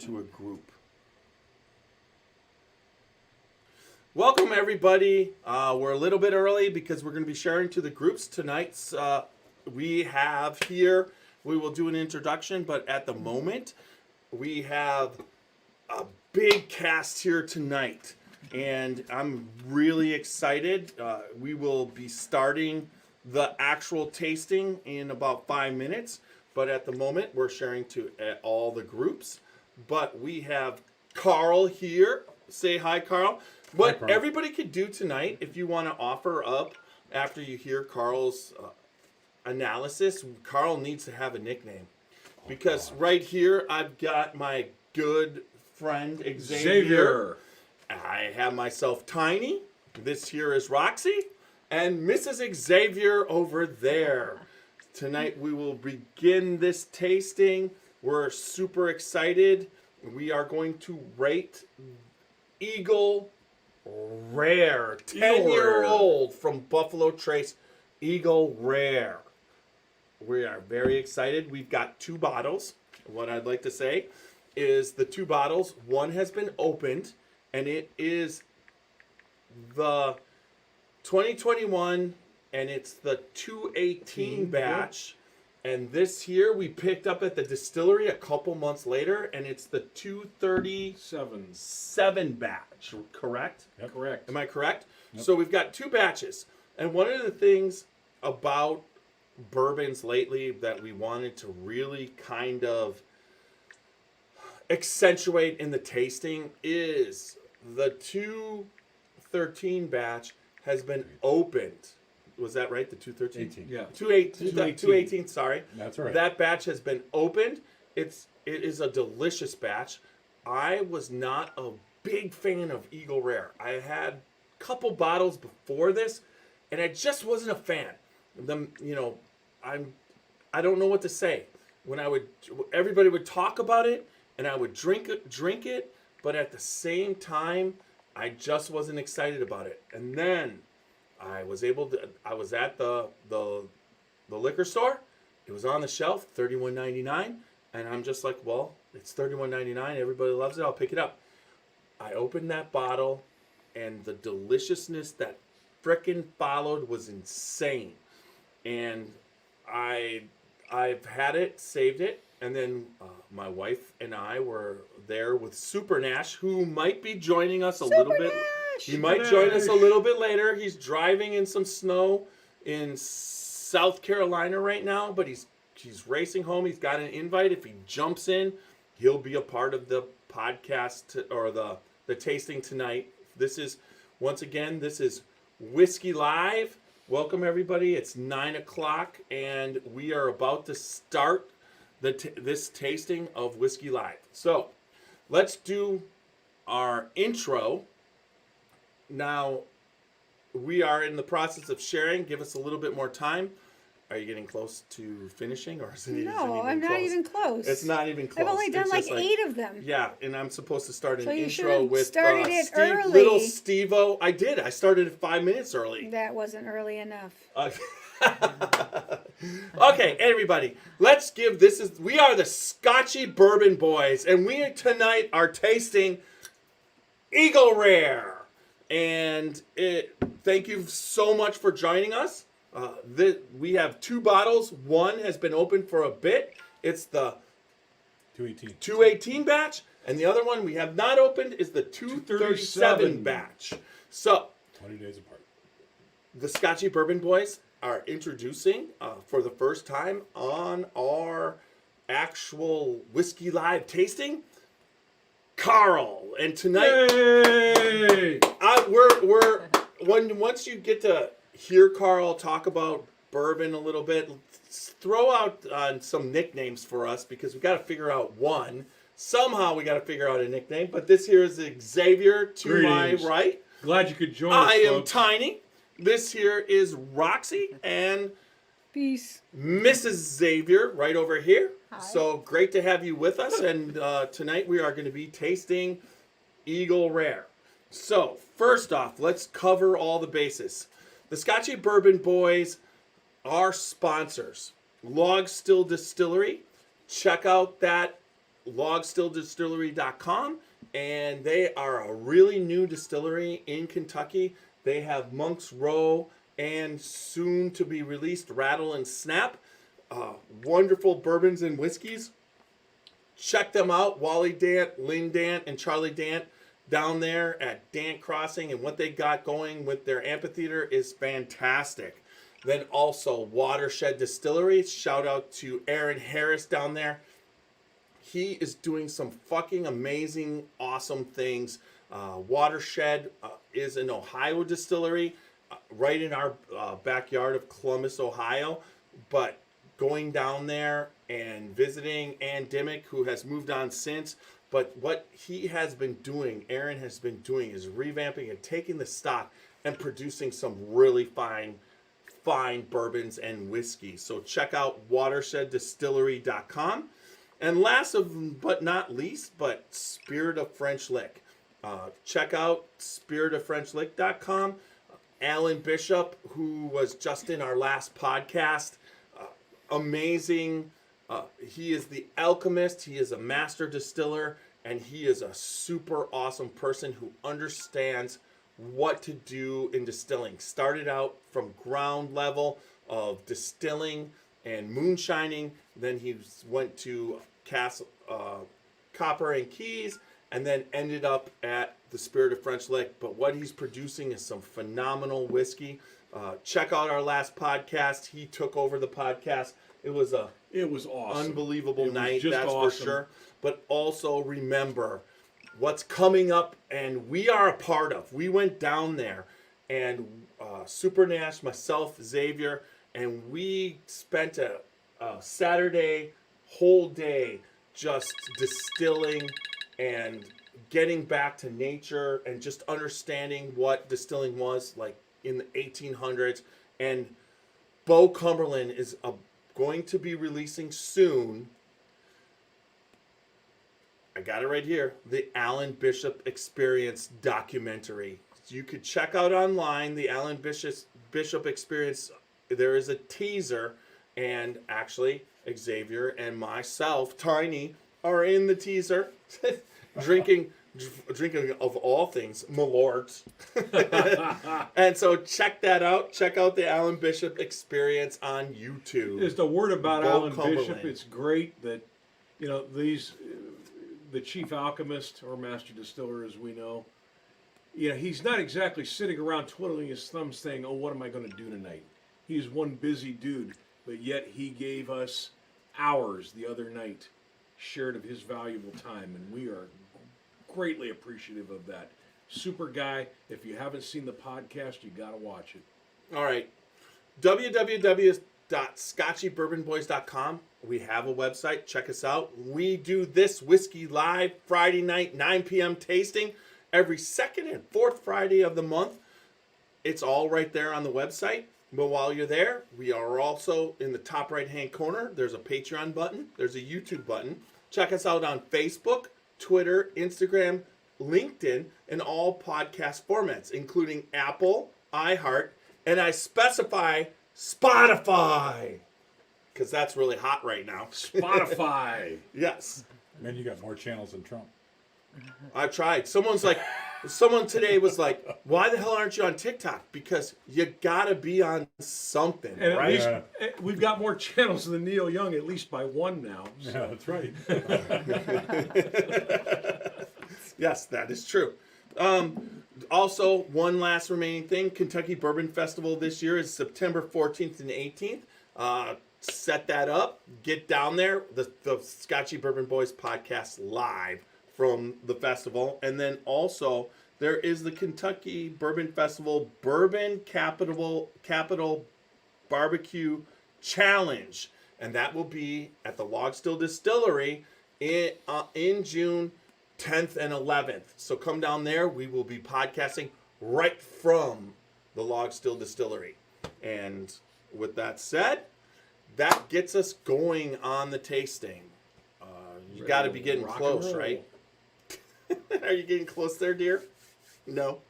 to a group. Welcome, everybody. We're a little bit early because we're going to be sharing to the groups tonight. We have here, we will do an introduction, but at the moment, we have a big cast here tonight, and I'm really excited. We will be starting the actual tasting in about 5 minutes, but at the moment, we're sharing to all the groups. But we have Carl here. Say hi, Carl. What everybody could do tonight, if you want to offer up after you hear Carl's analysis, Carl needs to have a nickname. Because right here, I've got my good friend Xavier. I have myself Tiny. This here is Roxy. And Mrs. Xavier over there. Tonight we will begin this tasting. We're super excited. We are going to rate Eagle Rare, 10-year-old from Buffalo Trace, Eagle Rare. We are very excited. We've got 2 bottles. What I'd like to say is the 2 bottles, one has been opened, and it is the 2021, and it's the 218 batch. And this here we picked up at the distillery a couple months later, and it's the 237 batch, correct? Yep. Correct. Am I correct? Yep. So we've got 2 batches. And one of the things about bourbons lately that we wanted to really kind of accentuate in the tasting is the 213 batch has been opened. Was that right? The 213? Yeah. 218, sorry. That's right. That batch has been opened. It is a delicious batch. I was not a big fan of Eagle Rare. I had a couple bottles before this, and I just wasn't a fan. I don't know what to say. When everybody would talk about it, and I would drink it, but at the same time, I just wasn't excited about it. And then I was at the liquor store. It was on the shelf, $31.99, and I'm just like, well, it's $31.99. Everybody loves it. I'll pick it up. I opened that bottle, and the deliciousness that frickin' followed was insane. And I've had it, saved it, and then my wife and I were there with Super Nash, who might be joining us a little bit. He might join us a little bit later. He's driving in some snow in South Carolina right now, but he's racing home. He's got an invite. If he jumps in, he'll be a part of the podcast or the tasting tonight. This is Whiskey Live. Welcome, everybody. It's 9 o'clock, and we are about to start this tasting of Whiskey Live. So let's do our intro. Now, we are in the process of sharing. Give us a little bit more time. Are you getting close to finishing, or is it No, I'm not even close. It's not even close. I've only done like 8 of them. Yeah, and I'm supposed to start an So you intro with started it early. Little Steve-O. I did. I started it 5 minutes early. That wasn't early enough. Okay, everybody, let's give we are the Scotchy Bourbon Boys, and we tonight are tasting Eagle Rare. And thank you so much for joining us. We have 2 bottles. One has been open for a bit. It's the 218 batch, and the other one we have not opened is the 237 batch. So 20 days apart. The Scotchy Bourbon Boys are introducing for the first time on our actual Whiskey Live tasting, Carl. And tonight, once you get to hear Carl talk about bourbon a little bit, throw out some nicknames for us, because we got to figure out one. Somehow we got to figure out a nickname. But this here is Xavier to Greetings. my right. Glad you could join us, I am folks. Tiny. This here is Roxy and Peace. Mrs. Xavier right over here. Hi. So great to have you with us. And tonight we are going to be tasting Eagle Rare. So first off, let's cover all the bases. The Scotchy Bourbon Boys are sponsors. Log Still Distillery. Check out that logstilldistillery.com, and they are a really new distillery in Kentucky. They have Monk's Row and soon to be released Rattle and Snap. Wonderful bourbons and whiskeys. Check them out. Wally Dant, Lynn Dant, and Charlie Dant down there at Dant Crossing, and what they got going with their amphitheater is fantastic. Then also Watershed Distillery. Shout out to Aaron Harris down there. He is doing some fucking amazing, awesome things. Watershed is an Ohio distillery right in our backyard of Columbus, Ohio. But going down there and visiting Ann Dimmick, who has moved on since. But what he has been doing, Aaron has been doing, is revamping and taking the stock and producing some really fine bourbons and whiskey. So check out watersheddistillery.com. And last but not least, but Spirit of French Lick. Check out spiritoffrenchlick.com. Alan Bishop, who was just in our last podcast, amazing. He is the alchemist. He is a master distiller, and he is a super awesome person who understands what to do in distilling. Started out from ground level of distilling and moonshining. Then he went to Copper and Keys, and then ended up at the Spirit of French Lick. But what he's producing is some phenomenal whiskey. Check out our last podcast. He took over the podcast. It was awesome. Unbelievable night, that's awesome. For sure. But also remember what's coming up, and we are a part of. We went down there, and Super Nash, myself, Xavier, and we spent a Saturday whole day just distilling and getting back to nature and just understanding what distilling was like in the 1800s. And Bo Cumberland is going to be releasing soon, I got it right here, the Alan Bishop Experience documentary. You could check out online the Alan Bishop Experience. There is a teaser, and actually Xavier and myself, Tiny, are in the teaser, drinking of all things, Malorts. And so check that out. Check out the Alan Bishop Experience on YouTube. There's the word about Bo Alan Cumberland. Bishop. It's great that, the chief alchemist or master distiller, as we know, he's not exactly sitting around twiddling his thumbs saying, oh, what am I going to do tonight? He's one busy dude, but yet he gave us hours the other night, shared of his valuable time, and we are greatly appreciative of that. Super guy. If you haven't seen the podcast, you got to watch it. All right. www.scotchybourbonboys.com. We have a website. Check us out. We do this whiskey live Friday night, 9 p.m. tasting every second and fourth Friday of the month. It's all right there on the website. But while you're there, we are also in the top right-hand corner. There's a Patreon button. There's a YouTube button. Check us out on Facebook, Twitter, Instagram, LinkedIn, and all podcast formats, including Apple, iHeart, and I specify Spotify, because that's really hot right now. Spotify. Yes. Man, you got more channels than Trump. I've tried. Someone today was like, why the hell aren't you on TikTok? Because you gotta be on something, And at right? least we've got more channels than Neil Young, at least by one now. So. Yeah, that's right. Yes, that is true. Also, one last remaining thing. Kentucky Bourbon Festival this year is September 14th and 18th. Set that up. Get down there. The Scotchy Bourbon Boys podcast live from the festival. And then also, there is the Kentucky Bourbon Festival Bourbon Capital Barbecue Challenge. And that will be at the Log Still Distillery in June 10th and 11th. So come down there. We will be podcasting right from the Log Still Distillery. And with that said, that gets us going on the tasting. You got to be getting close, right? Are you getting close there, dear? No.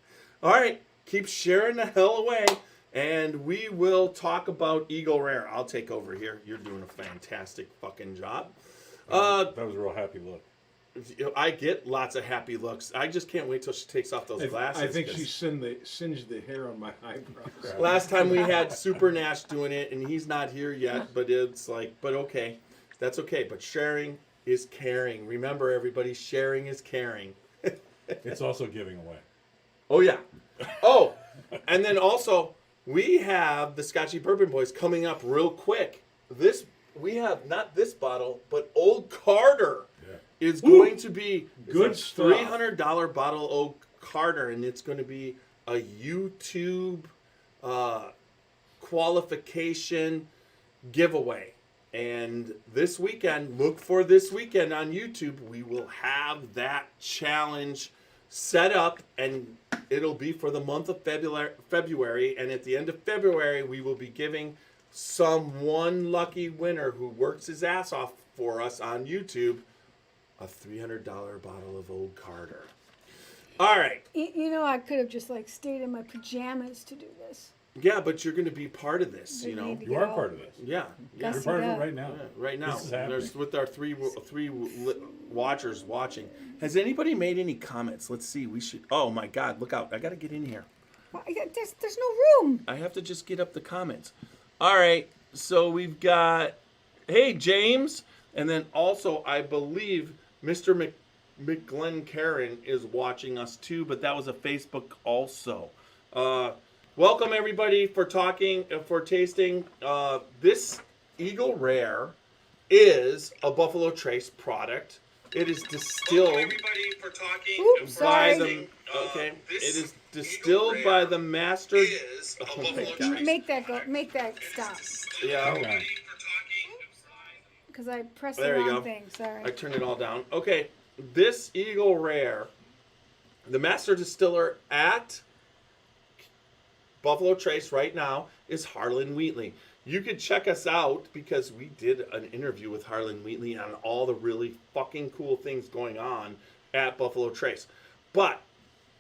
All right. Keep sharing the hell away. And we will talk about Eagle Rare. I'll take over here. You're doing a fantastic fucking job. That was a real happy look. I get lots of happy looks. I just can't wait till she takes off those glasses. I think 'cause she singed the hair on my eyebrows. last time we had Super Nash doing it, and he's not here yet, but it's like, but okay. That's okay. But sharing is caring. Remember, everybody, sharing is caring. It's also giving away. Oh, yeah. Oh, and then also, we have the Scotchy Bourbon Boys coming up real quick. We have not this bottle, but Old Carter is going to be Good stuff. $300 bottle Old Carter, and it's going to be a YouTube qualification giveaway. And this weekend, look for this weekend on YouTube, we will have that challenge set up, and it'll be for the month of February. And at the end of February, we will be giving one lucky winner who works his ass off for us on YouTube a $300 bottle of Old Carter. All right. You know, I could have just like stayed in my pajamas to do this. Yeah, but you're going to be part of this, They you know. need to You get are out. part of this. Yeah. You're Gussie part of it up. right now. Yeah, right now. This is happening. There's with our three watchers watching. Has anybody made any comments? Let's see. We should. Oh my God! Look out! I got to get in here. Well, there's no room. I have to just get up the comments. All right. So we've got, hey James, and then also I believe Mr. McGlenn Karen is watching us too, but that was a Facebook also. Welcome everybody for tasting. This Eagle Rare is a Buffalo Trace product. It is distilled. Welcome everybody for talking. Oops, sorry. It is distilled by the master. Oh my God. Make that stop. Yeah. Okay. Because I pressed There the you wrong go. thing. Sorry. I turned it all down. Okay, this Eagle Rare, the master distiller at Buffalo Trace right now is Harlan Wheatley. You could check us out because we did an interview with Harlan Wheatley on all the really fucking cool things going on at Buffalo Trace. But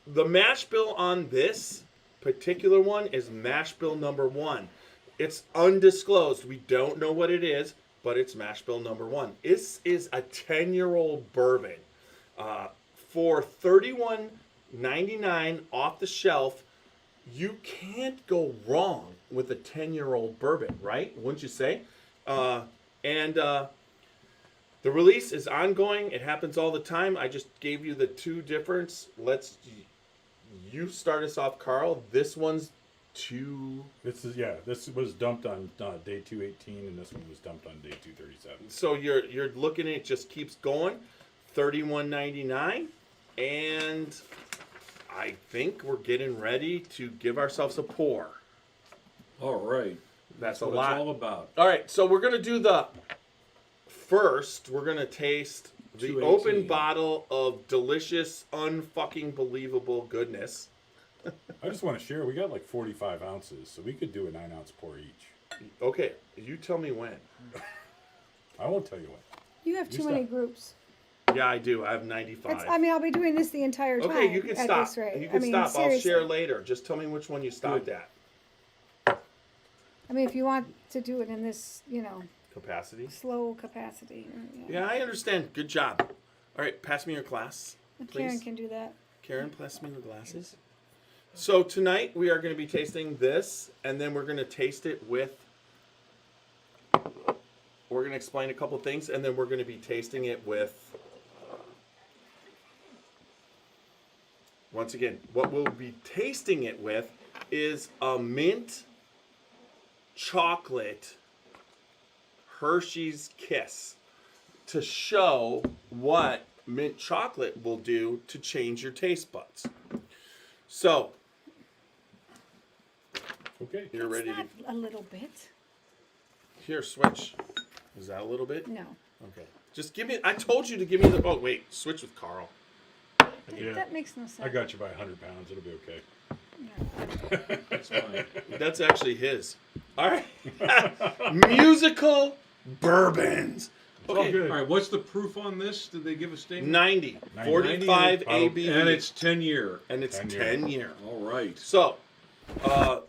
the mash bill on this particular one is mash bill number 1. It's undisclosed. We don't know what it is, but it's mash bill number 1. This is a 10-year-old bourbon. For $31.99 off the shelf, you can't go wrong with a 10-year-old bourbon, right? Wouldn't you say? The release is ongoing. It happens all the time. I just gave you the two difference. You start us off, Carl. This one's two. This was dumped on day 218, and this one was dumped on day 237. So you're looking at it, just keeps going. $31.99, and I think we're getting ready to give ourselves a pour. All right. That's what a lot. it's all about. All right, so we're gonna do the first. We're gonna taste the 218. open bottle of delicious, unfucking believable goodness. I just want to share. We got like 45 ounces, so we could do a 9-ounce pour each. Okay, you tell me when. I won't tell you when. You have too stop. many groups. Yeah, I do. I have 95. I'll be doing this the entire time. Okay, you can at stop. This rate. You can stop. Seriously. I'll share later. Just tell me which one you stopped at. I mean, if you want to do it in this, Capacity. slow capacity. Yeah, I understand. Good job. All right, pass me your glass, Karen please. can do that. Karen, pass me the glasses. So tonight we are going to be tasting this, and then we're going to taste it with. We're going to explain a couple things, and then we're going to be tasting it with. Once again, what we'll be tasting it with is a mint chocolate Hershey's Kiss to show what mint chocolate will do to change your taste buds. So, Okay. you're ready to. Not a little bit. Here, switch. Is that a little bit? No. Okay. Just give me. I told you to give me the. Oh, wait. Switch with Carl. Yeah. That makes no sense. I got you by 100 pounds. It'll be okay. That's fine. That's actually his. All right. Musical bourbons. all Okay. good. All right, what's the proof on this? Did they give a statement? 90. 90. 45 90. ABV. And it's 10-year. And it's 10 10 year. All right. So,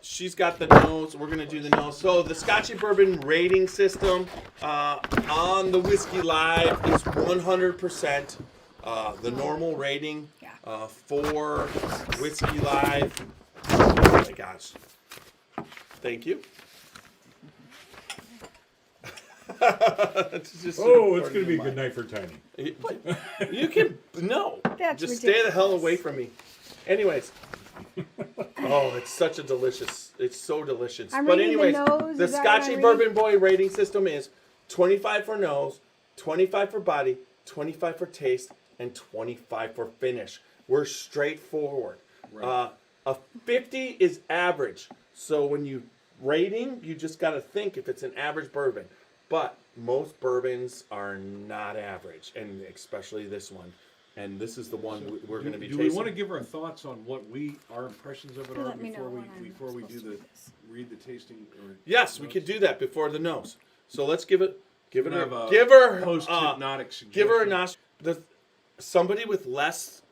she's got the nose. We're going to do the nose. So, the Scotchy Bourbon rating system on the Whiskey Live is 100%. The normal rating Yeah. for Whiskey Live. Oh my gosh. Thank you. It's just Oh, it's going to be a good night for Tiny. You can no. That's just stay the hell ridiculous. away from me. Anyways. Oh, it's such a delicious. It's so delicious. I'm But reading the anyways, nose, the is that what I Scotchy read? Bourbon Boy rating system is 25 for nose, 25 for body, 25 for taste, and 25 for finish. We're straightforward. Right. A 50 is average. So when you rating, you just got to think if it's an average bourbon. But most bourbons are not average, and especially this one. And this is the one we're going to be Do tasting. we want to give our thoughts on what our impressions of it You are let me know when I'm before we supposed do to the do this. read the tasting? Or Yes, we could do that before the nose. So let's give it Have a give her post-hypnotic suggestion. give her a nos. Somebody with less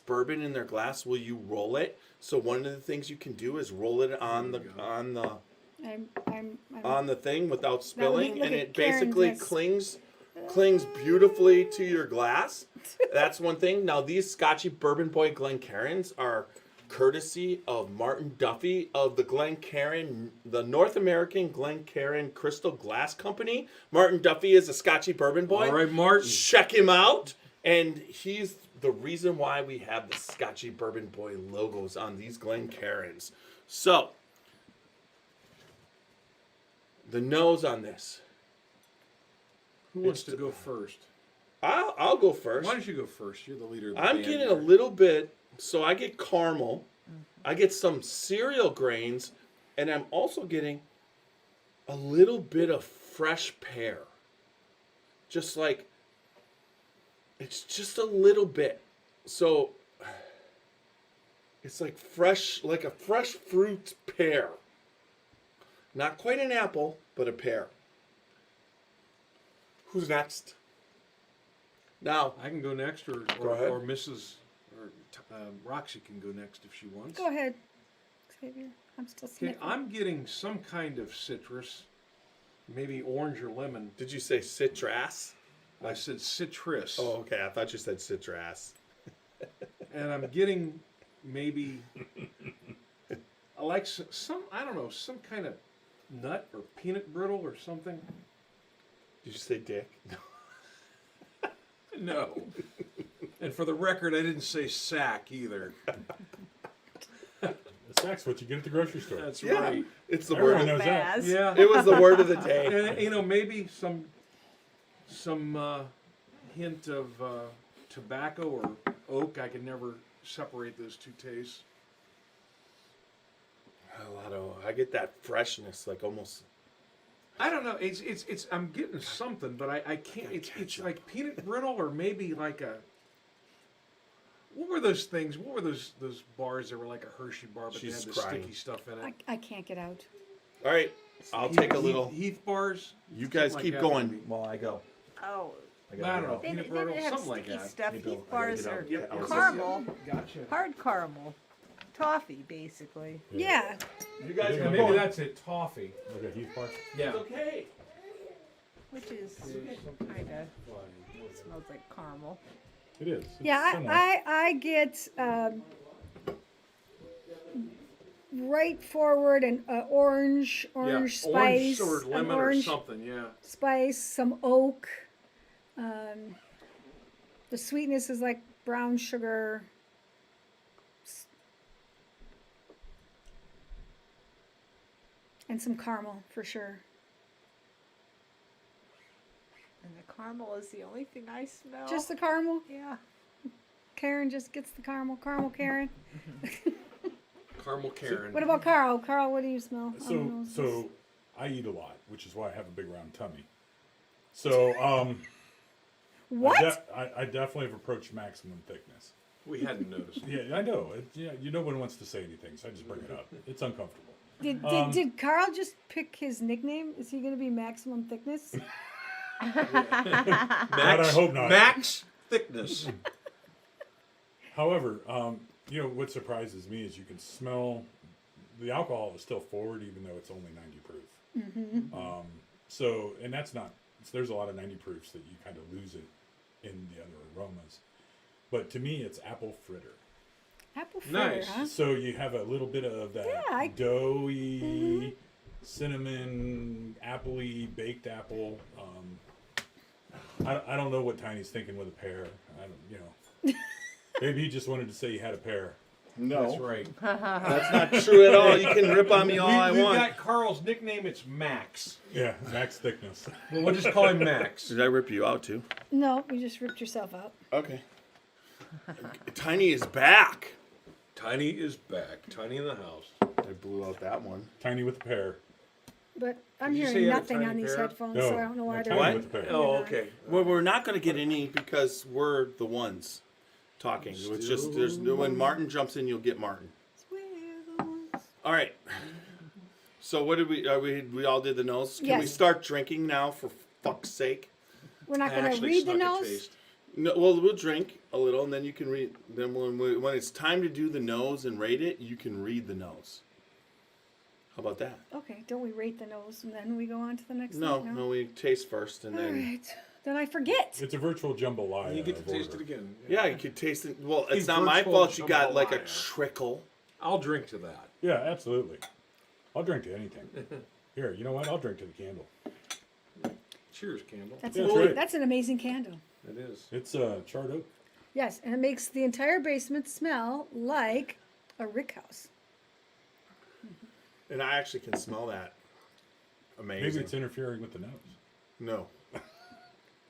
bourbon in their glass, will you roll it? So one of the things you can do is roll it on the There you go. on the thing without spilling, look and at it Karen's basically mix. clings beautifully to your glass. That's one thing. Now these Scotchy Bourbon Boy Glencairns are courtesy of Martin Duffy of the the North American Glencairn Crystal Glass Company. Martin Duffy is a Scotchy Bourbon Boy. All right, Martin. Check him out. And he's the reason why we have the Scotchy Bourbon Boy logos on these Glencairns. So, the nose on this. Who wants to go first? I'll go first. Why don't you go first? You're the leader of the I'm band getting here. a little bit, so I get caramel. I get some cereal grains, and I'm also getting a little bit of fresh pear. Just like, it's just a little bit. So, it's like a fresh fruit pear. Not quite an apple, but a pear. Who's next? Now, I can go next, or ahead. or Mrs. or Roxy can go next if she wants. Go ahead, Xavier. I'm still Okay, sniffing. I'm getting some kind of citrus, maybe orange or lemon. did you say citrus? I said citrus. Oh, okay. I thought you said citrus. And I'm getting maybe I like some I don't know, some kind of nut or peanut brittle or something. Did you say dick? No. And for the record, I didn't say sack either. The sack's what you get at the grocery store. That's Yeah, right. it's the Everyone word. knows that. Baz. Yeah. It was the word of the day. And maybe some hint of tobacco or oak. I can never separate those two tastes. I get that freshness, like almost. I don't know. It's. I'm getting something, but I can't. It's like peanut brittle or maybe like a. What were those things? What were those bars that were like a Hershey bar, but She's they had the crying. sticky stuff in it? I can't get out. All right, I'll take a little. Heath bars. You guys something keep like that, going maybe. while I go. Oh, I don't know. they Peanut didn't brittle, have something like sticky that. stuff. Hey, Bill, Heath I gotta bars get are out. Yep, yes, caramel, Gotcha. hard caramel, toffee, basically. Yeah. You guys Yeah, keep Maybe going. that's it. Toffee. Like a Heath bar. Yeah. It's okay. Which is kind of smells like caramel. It is. It's Yeah, similar. I get right forward an orange spice, Orange or an lemon or orange something. Yeah. spice, some oak. The sweetness is like brown sugar. And some caramel for sure. And the caramel is the only thing I smell. Just the caramel. yeah. Karen just gets the caramel. Caramel Karen. Caramel Karen. What about Carl? Carl, what do you smell? I don't know. So I eat a lot, which is why I have a big round tummy. So What? I definitely have approached maximum thickness. We hadn't noticed. Yeah, I know. No one wants to say anything, so I just bring it up. It's uncomfortable. Did Carl just pick his nickname? Is he going to be maximum thickness? I hope not. Max thickness. However, what surprises me is you can smell the alcohol is still forward, even though it's only 90 proof. And that's not. There's a lot of 90 proofs that you kind of lose it in the other aromas. but to me, it's apple fritter. Apple fritter, Nice. huh? So you have a little bit of that Yeah, doughy, cinnamon, appley, baked apple. I don't know what Tiny's thinking with a pear. I don't, maybe he just wanted to say he had a pear. No, That's right. that's not true at all. You can rip on me all I We've want. got Carl's nickname. It's Max. Yeah, max thickness. Well, we'll just call him Max. Did I rip you out too? No, you just ripped yourself out. Okay. Tiny is back. Tiny is back. Tiny in the house. I blew out that one. Tiny with a pear. But I'm Did you say hearing you had a nothing tiny on these pair? headphones, No, so I don't know why no, they're. Tiny What? with a pear. Oh, okay. Well, we're not going to get any because we're the ones talking. It's just when Martin jumps in, you'll get Martin. All right. So what did we all did the nose? Can we Yes. start drinking now for fuck's sake? We're not I going to actually read the snuck a nose. taste. No, well, we'll drink a little, and then you can read. Then when it's time to do the nose and rate it, you can read the nose. How about that? Okay, don't we rate the nose and then we go on to the next No, thing? no, we taste first, and All then right. Then I forget. It's a virtual jambalaya. And you get to of taste order. it again. yeah, you could taste it. Well, it's A not my virtual fault. You got like a jambalaya. trickle. I'll drink to that. Yeah, absolutely. I'll drink to anything. Here, you know what? I'll drink to the candle. Cheers, Candle. That's, Yeah, an, that's right. that's an amazing candle. It is. It's charred oak. Yes, and it makes the entire basement smell like a rick house. And I actually can smell that. Maybe Amazing. it's interfering with the nose. No.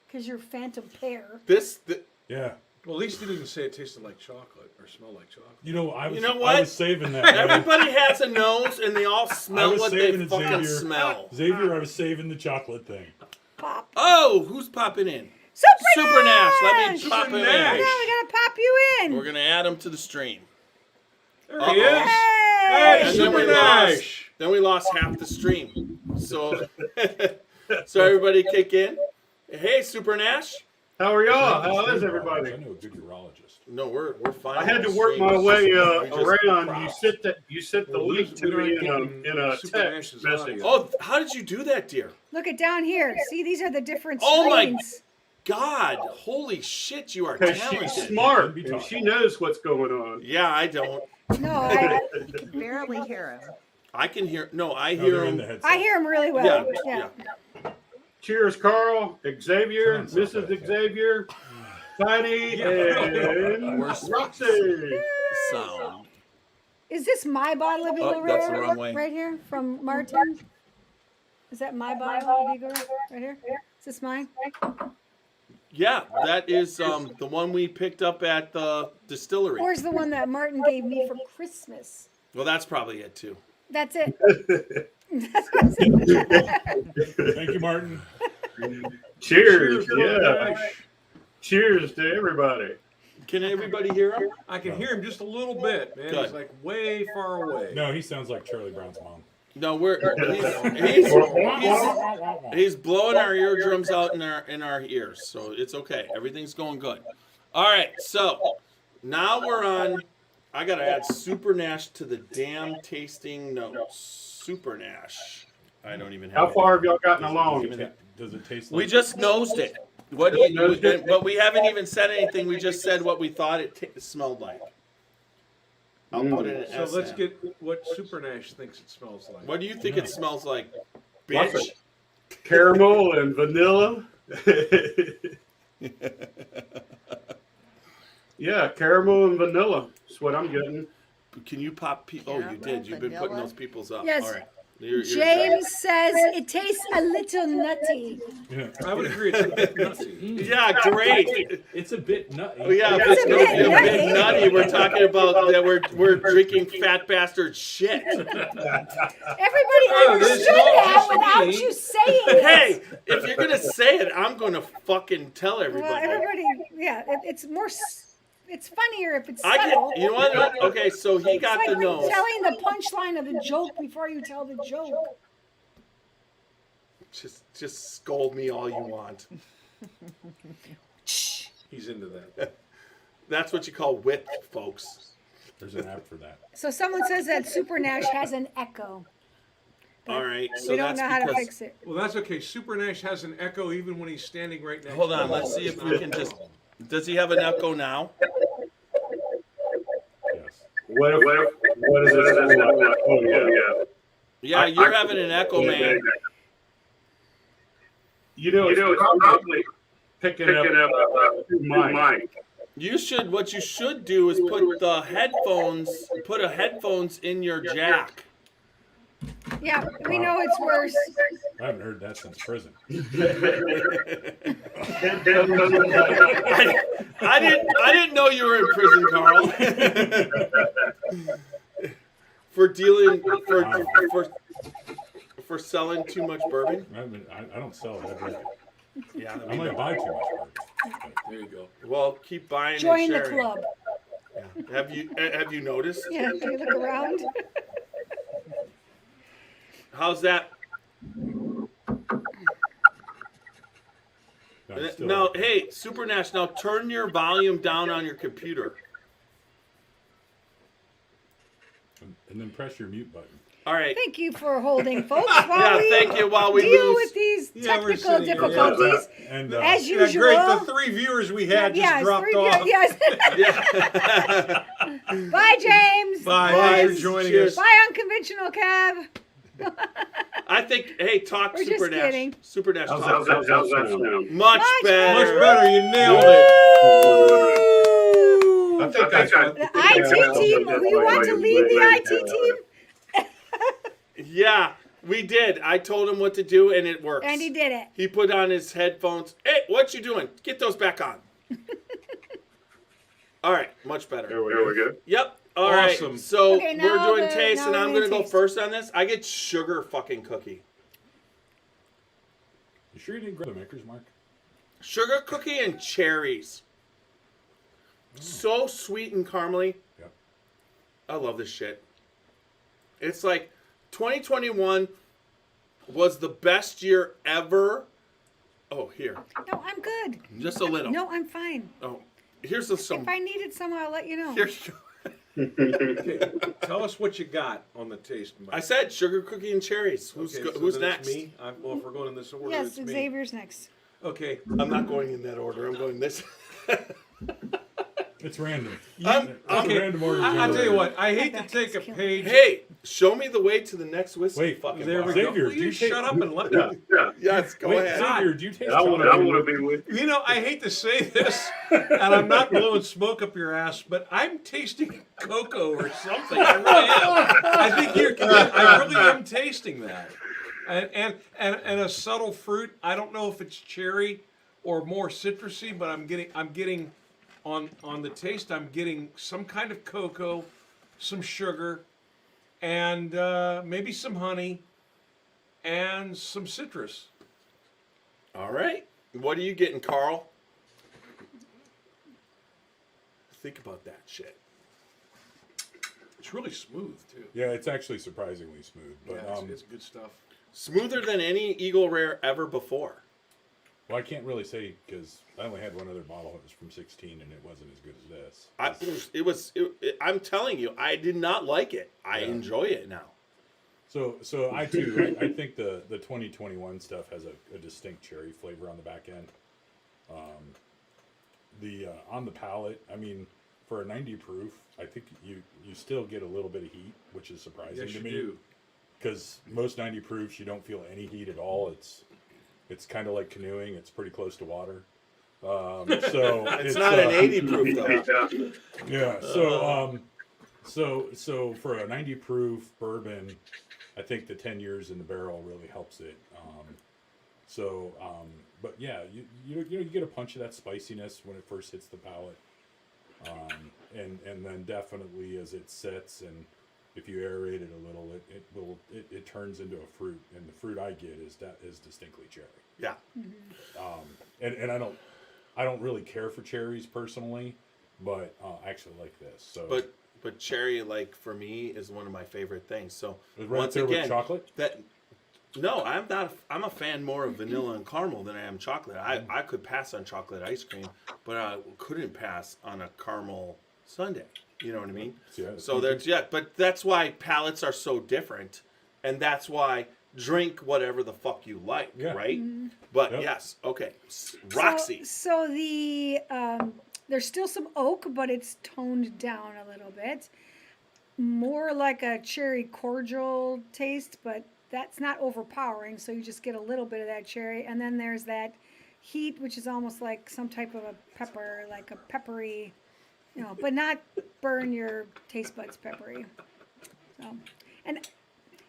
Because you're phantom pear. Yeah. Well, at least he didn't say it tasted like chocolate or smelled like chocolate. You know, I was, know I what? was saving that. man. Everybody has a nose, and they all smell was what they saving it, fucking Xavier. smell. Xavier, I was saving the chocolate thing. Pop. Oh, who's popping in? Super Nash. Let me Nash! pop him Nash. Now in. we gotta pop you in. We're gonna add him to the stream. There Uh-oh. he is. Hey! And then we Super lost. Nash. Then we lost half the stream. So, so everybody kick in. Hey, Super Nash. How are y'all? How is I everybody? know a good urologist. No, we're fine. I had The to work stream my is way just- we just- around. You sent the Well, link to we me don't in a Super text Nash's message. audio. Oh, how did you do that, dear? Look at down here. See, these are the different Oh my- screens. God, holy shit, you are Because talented. she's smart Be and talking. she knows what's going on. Yeah, I don't. No, I Barely hear him. I can hear. No, I No, hear they're in him. the headset. I hear them really well. Yeah, yeah. Cheers, Carl, Xavier, Sounds like Mrs. that. Xavier, Tiny, and Where's- Roxy. Sound. Is this my bottle of Eagle Oh, that's the Rare wrong way. right here from Martin? Is that my bottle of Eagle Rare right here? Is this mine? Yeah, that is the one we picked up at the distillery. Or is the one that Martin gave me for Christmas? Well, that's probably it too. That's it. Thank you, Martin. Cheers, Brother yeah. Nash. Cheers to everybody. Can everybody hear him? I can hear him just a little bit, man. Good. He's like way far away. No, he sounds like Charlie Brown's mom. No, he's blowing our eardrums out in our ears, so it's okay. Everything's going good. All right, so now we're on. I gotta add Super Nash to the damn tasting notes. Super Nash. I don't even have. How it. far have y'all gotten along? Does it taste like... We just nosed it. But we haven't even said anything. We just said what we thought it smelled like. I'll put it in So S let's now. get what Super Nash thinks it smells like. What do you think it smells like, Lots bitch? of caramel and vanilla. Yeah, caramel and vanilla. That's what I'm getting. Can you pop? Oh, you did. You've been putting Vanilla. those people's up. Yes. All right. James says it tastes a little nutty. Yeah. I would agree. It's a bit nutty. Yeah, great. It's a bit nutty. Oh, yeah, if It's it's a gonna bit be a nutty. bit nutty, we're talking about that we're drinking fat bastard shit. Everybody Oh, this understood is that just without me. you saying it. Hey, if you're gonna say it, I'm gonna fucking tell Well, everybody. everybody, yeah, it's more. It's funnier if it's I subtle. get. You know what? Okay, so he It's got like the nose. telling the punchline of the joke before you tell the joke. Just scold me all you want. He's into that. That's what you call whip, folks. There's an app for that. So someone says that Super Nash has an echo. All right, so We don't that's know how to because. fix it. Well, that's okay. Super Nash has an echo even when he's standing right next Hold to on, him. let's see if we can just. Does he have an echo now? What is it? Oh, yeah. Yeah, you're having an echo, man. You know, it's probably picking up through mine. What you should do is put a headphones in your jack. Yeah, we know it's worse. I haven't heard that since prison. I didn't know you were in prison, Carl. For dealing for selling too much bourbon. I don't sell it. I drink it. Yeah, I might buy too much bourbon. There you go. well, keep buying. Join and the sharing. club. Yeah. Have you noticed? Yeah, do you look around? How's that? No, I'm still- Now, hey, Super Nash. Now turn your volume down on your computer. And then press your mute button. All right. Thank you for holding, folks. While Yeah, we thank you. While we deal lose. with these Yeah, we're technical sitting here. difficulties, And as Yeah, usual. great. The 3 viewers we had just dropped off. Yes. Yeah. Bye, James. Bye. Bye. Thanks for joining Cheers. us. Bye, Unconventional Kev. I think. Hey, talk We're Super just Nash. kidding. Super Nash. How's Talk. that sound? Much Much better. Much better. You nailed it. I think I The IT team. You want to lead the IT team? Yeah, we did. I told him what to do, and it works. And he did it. He put on his headphones. Hey, what you doing? Get those back on. All right, much better. There we go. Yep. All right. Awesome. So Okay, we're now doing the- taste, now and we're I'm doing gonna go taste. first on this. I get sugar fucking cookie. You sure you didn't grab the Maker's Mark? Sugar cookie and cherries. So sweet and caramely. Yep. I love this shit. It's like 2021 was the best year ever. Oh, here. No, I'm good. Just a little. No, I'm fine. Oh, here's some. If I needed some, I'll let you know. Here you go. Okay, tell us what you got on the taste. Mike. I said sugar cookie and cherries. Who's Okay, so who's then it's next? Me. Well, if we're going in this order, Yes, it's me. Xavier's next. Okay. I'm not going in that order. I'm going this. It's random. I'm- It's Okay. a random order. I'll tell you generator. what. I hate to That take a back is page. Hey, show me the way to the next whiskey. Wait, fucking There we bar. go. Xavier, Will do you you take- shut up and let me? Yeah. Yes, go Wait, ahead. Xavier, do you taste I want chocolate? to be with. You know, I hate to say this, and I'm not blowing smoke up your ass, but I'm tasting cocoa or something. I really am. I think I really am tasting that, and a subtle fruit. I don't know if it's cherry or more citrusy, but I'm getting on the taste. I'm getting some kind of cocoa, some sugar, and maybe some honey, and some citrus. All right. What are you getting, Carl? Think about that shit. It's really smooth too. Yeah, it's actually surprisingly smooth. But Yeah, it's good stuff. Smoother than any Eagle Rare ever before. well, I can't really say because I only had one other bottle. It was from 16, and it wasn't as good as this. I'm telling you, I did not like it. I Yeah. enjoy it now. So I too, I think the 2021 stuff has a distinct cherry flavor on the back end. On the palate, I mean, for a 90 proof, I think you still get a little bit of heat, which is surprising Yes, to you me. do. Because most 90 proofs, you don't feel any heat at all. It's kind of like canoeing. It's pretty close to water. So It's not an 80 proof though. Yeah. So for a 90 proof bourbon, I think the 10 years in the barrel really helps it. But yeah, you get a punch of that spiciness when it first hits the palate, and then definitely as it sits and if you aerate it a little, it turns into a fruit, and the fruit I get is distinctly cherry. Yeah. And I don't really care for cherries personally, but I actually like this. So But cherry, like for me, is one of my favorite things. So It's right once there with again, chocolate? No, I'm not. I'm a fan more of vanilla and caramel than I am chocolate. I could pass on chocolate ice cream, but I couldn't pass on a caramel sundae. You know what I mean? Yeah, So but that's why palates are so different, and that's why drink whatever the fuck you like, Yeah. right? But Yep. yes, okay, Roxy. So the there's still some oak, but it's toned down a little bit. more like a cherry cordial taste, but that's not overpowering, so you just get a little bit of that cherry. And then there's that heat, which is almost like some type of a pepper, like a peppery, but not burn your taste buds peppery. So, and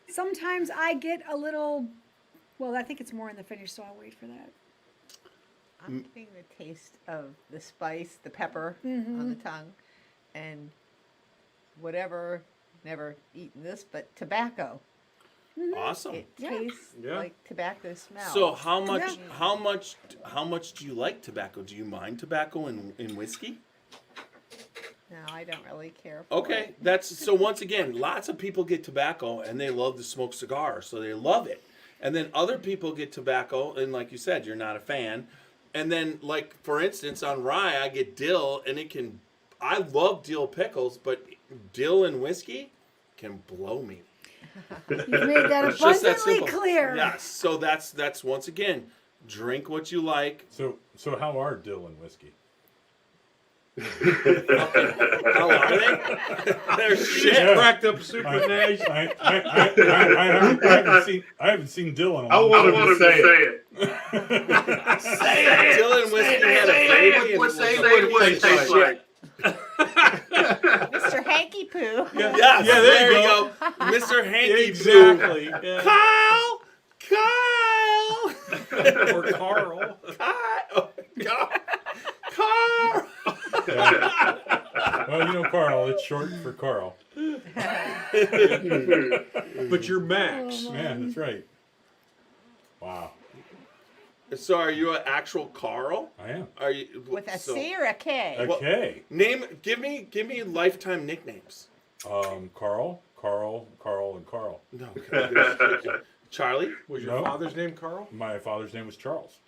sometimes I get a little, well, I think it's more in the finish, so I'll wait for that. I'm getting the taste of the spice, the pepper on the tongue, and whatever, never eaten this, but tobacco. Awesome. It Yeah. tastes Yeah. like tobacco smell. So how much Yeah. how much do you like tobacco? Do you mind tobacco in whiskey? No, I don't really care for Okay, it. that's so once again, lots of people get tobacco and they love to smoke cigars, so they love it. And then other people get tobacco and like you said, you're not a fan. And then like for instance on rye I get dill and I love dill pickles, but dill and whiskey can blow me. You've made that It's just that abundantly simple. clear. Yes, so that's once again, drink what you like. So how are dill and whiskey? How are they? They're Just shit. cracked up Super Nash. I haven't seen dill in a I long want time. him to say it. Say it. Dylan Whiskey had a baby and it was Say like, what it tastes like. Mr. Hanky Poo. Yes, Yeah, there you go. Mr. Hanky Exactly. Poo. Yeah. Kyle! Or Carl. Carl! Well, Carl, it's short for Carl. But you're Max. Man, that's right. Wow, So are you an actual Carl? I am. Are you With a so, C or a K? Okay. give me lifetime nicknames. Carl, and Carl. No. Charlie? Was your No. father's name Carl? My father's name was Charles,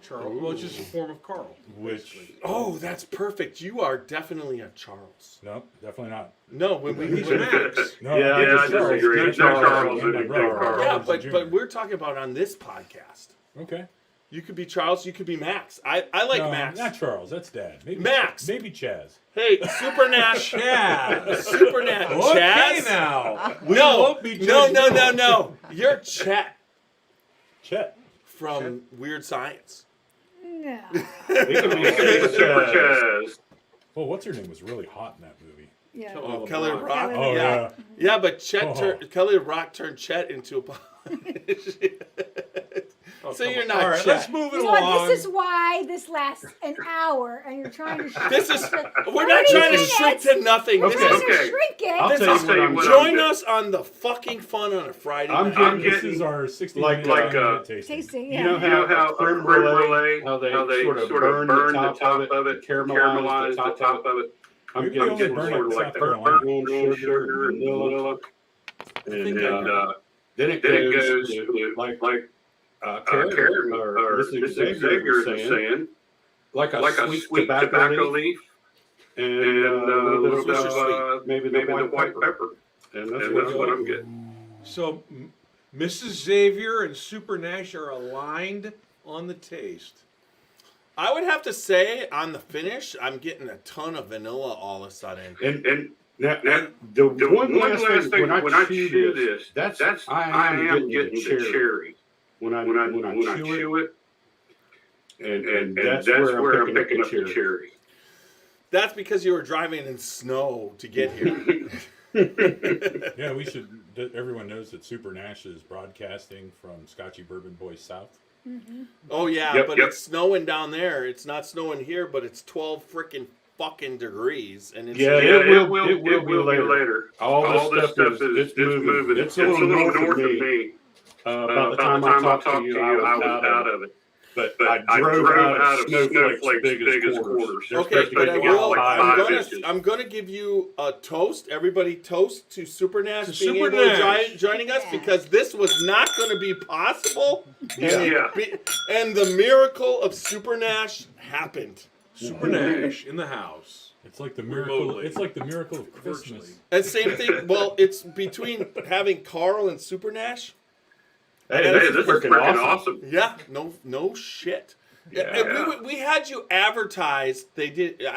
Charles. Well, it's just a form of Carl. which Oh, that's perfect. You are definitely a Charles. no, definitely not. No, when we He's Max. No, Yeah, I'm I just Charles. disagree. I'm No, Charles Charles and my is brother, Carl. yeah, Charles but Jr. we're talking about on this podcast. Okay. You could be Charles. You could be Max. I like No, Max. not Charles. That's Dad. Maybe Max. Maybe Chaz. Hey, Super Nash. Chaz. Super Nash. Okay Chaz. now. We No, won't be no. judgmental. You're Chet Chet. from Weird Science. No. It can be Super Chaz. Well, what's her name was really hot in that movie. Yeah. Oh, Kelly Rock. Rock. Kelly Oh yeah. Yeah, but Kelly Rock turned Chet into a. Oh, So come you're on. not All right, Chet. let's move it You know what? along. This is why this lasts an hour, and you're trying to. This is. We're 30 not trying to minutes. shrink to nothing. We're This trying is. to Okay. shrink it. I'll This tell is you what I'm join getting. us on the fucking fun on a Friday I'm night. getting- This is our 60 like- minute like, tasting. Tasting, You yeah. know how a creme brulee, how they sort of burn the top of it, caramelize the top of it. I'm Maybe getting they only burn it sort in of like South that. Carolina. Burnt sugar, vanilla, and then it goes to like Karen or Mrs. Xavier is saying, like a sweet tobacco leaf, and a little bit of maybe the white pepper, and that's what I'm getting. So, Mrs. Xavier and Super Nash are aligned on the taste. I would have to say on the finish, I'm getting a ton of vanilla all of a sudden. And now, the one last thing when I chew this, that's I am getting the cherry when I chew it, and that's where I'm picking up the cherry. That's because you were driving in snow to get here. Yeah, we should. Everyone knows that Super Nash is broadcasting from Scotchy Bourbon Boys South. Oh yeah, Yep, but yep. it's snowing down there. It's not snowing here, but it's 12 freaking fucking degrees, and it's It will be later. All this stuff is moving. It's a little north of me. About the time I talked to you, I was out of it. But I drove out of snowflakes big as quarters. Okay, but I will. Like 5 inches. I'm gonna give you a toast. Everybody, toast to Super Nash To being Super able to Nash. joining us Yeah. because this was not going to be possible. Yeah. And the miracle of Super Nash happened. Super Nash in the house. It's like the miracle. Remotely. It's like the miracle of Virtually. Christmas. And same thing. Well, it's between having Carl and Super Nash. Hey, this is freaking awesome. Yeah, no shit. And we had you advertised. I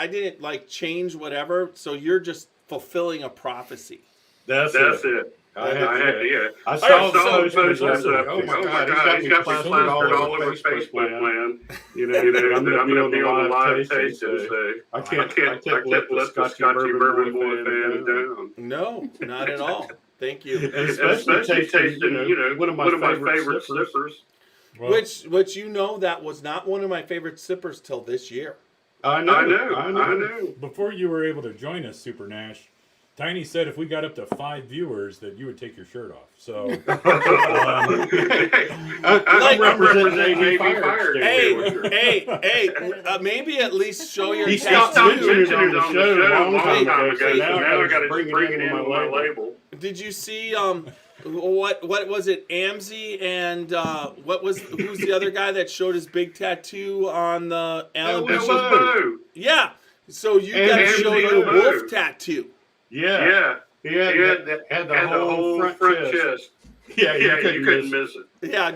didn't like change whatever. So you're just fulfilling a prophecy. That's it. I All saw right, the so- post and I was like, oh my God, he's got me plastered all over Facebook, man. You know, I'm going to be on the live taste and say, I can't let the Scotchy Bourbon Boy fans down. No, not at all. Thank you. And especially tasting, you know, one of my favorite sippers. Well, Which you know that was not one of my favorite sippers till this year. I know. before you were able to join us, Super Nash, Tiny said if we got up to 5 viewers that you would take your shirt off. So I'm representing Navy Fire Hey, hey, maybe at least show your He stopped mentioning it on the show a long Hey, time ago, so hey, now I got to bring it into my label. Did you see what was it? Amzi and who's the other guy that showed his big tattoo on the Allen That was Bishop? Boo. Yeah. So you got to Amzi show your and Boo. wolf tattoo. Yeah. He had the whole front chest. Yeah, you couldn't miss it. Yeah.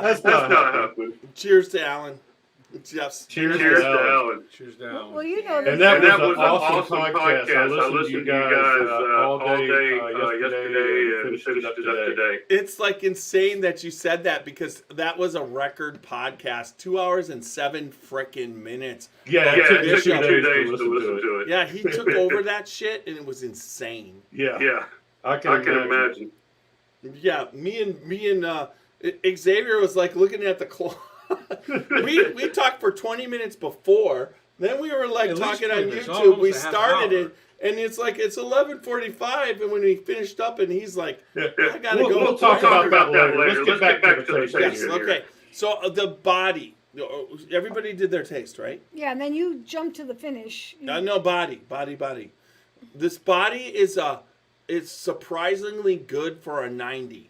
That's not happening. Cheers to Alan. Yes. Cheers to Alan. Cheers down. Well, you know, And there's that was an awesome podcast. I listened to you guys all day yesterday and finished it up today. It's like insane that you said that because that was a record podcast, 2 hours and 7 frickin' minutes. Yeah, it took Bishop. me 2 days to listen to it. Yeah, he took over that shit and it was insane. Yeah. I can imagine. Yeah, me and Xavier was like looking at the clock. we talked for 20 minutes before. Then we were like At least talking on 20 minutes, YouTube. We almost a half started hour. it, and it's like it's 11:45, and when we finished up, and he's like, "I gotta go." We'll talk about that later. Let's get back to the Yes, taste. okay. So the body. Everybody did their taste, right? yeah, and then you jump to the finish. No, body. This body is it's surprisingly good for a 90.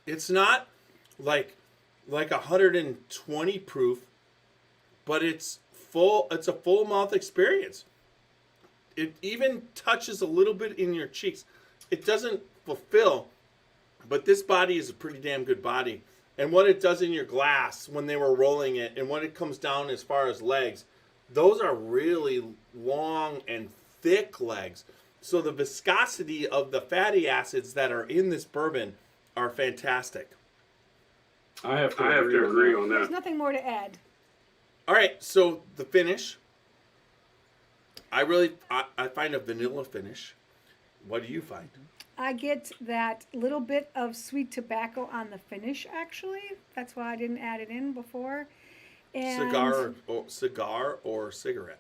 It's not like 120 proof, but it's full. It's a full mouth experience. It even touches a little bit in your cheeks. It doesn't fulfill, but this body is a pretty damn good body. And what it does in your glass when they were rolling it, and when it comes down as far as legs, those are really long and thick legs. So the viscosity of the fatty acids that are in this bourbon are fantastic. I have to agree on There's that. nothing more to add. All right, so the finish. I find a vanilla finish. What do you find? I get that little bit of sweet tobacco on the finish, actually. That's why I didn't add it in before. And Cigar or cigarette?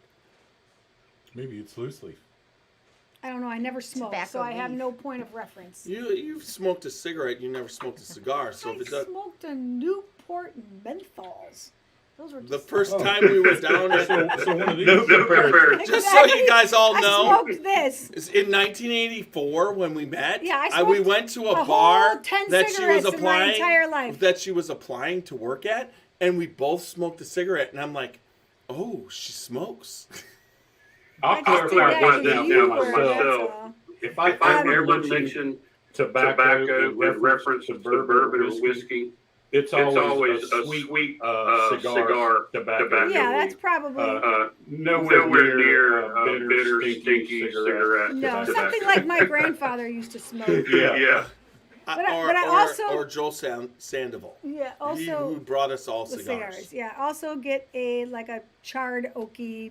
maybe it's loose leaf. I don't know, I never smoked, Tobacco so I have leaf. no point of reference. You've smoked a cigarette. You never smoked a cigar. So I if it does, smoked a Newport menthols. Those were the just first time we were down at, So one of these. No comparison. just so you guys all I know, smoked this. in 1984 when we met, Yeah, I we smoked went to a a whole bar 10 that she was cigarettes in my applying entire life. that she was applying to work at, and we both smoked a cigarette, and I'm like, oh, she smokes. I'll I just did clarify that that because you now were, that's myself. all. If I ever mention tobacco with reference to bourbon or whiskey, it's always a sweet cigar tobacco. Yeah, that's probably Nowhere near bitter, stinky cigarette. no tobacco. something like my grandfather used to smoke. Yeah. But I also- or Joel Sandoval. Yeah, He who also brought us all the cigars. cigars. Yeah, also get a charred oaky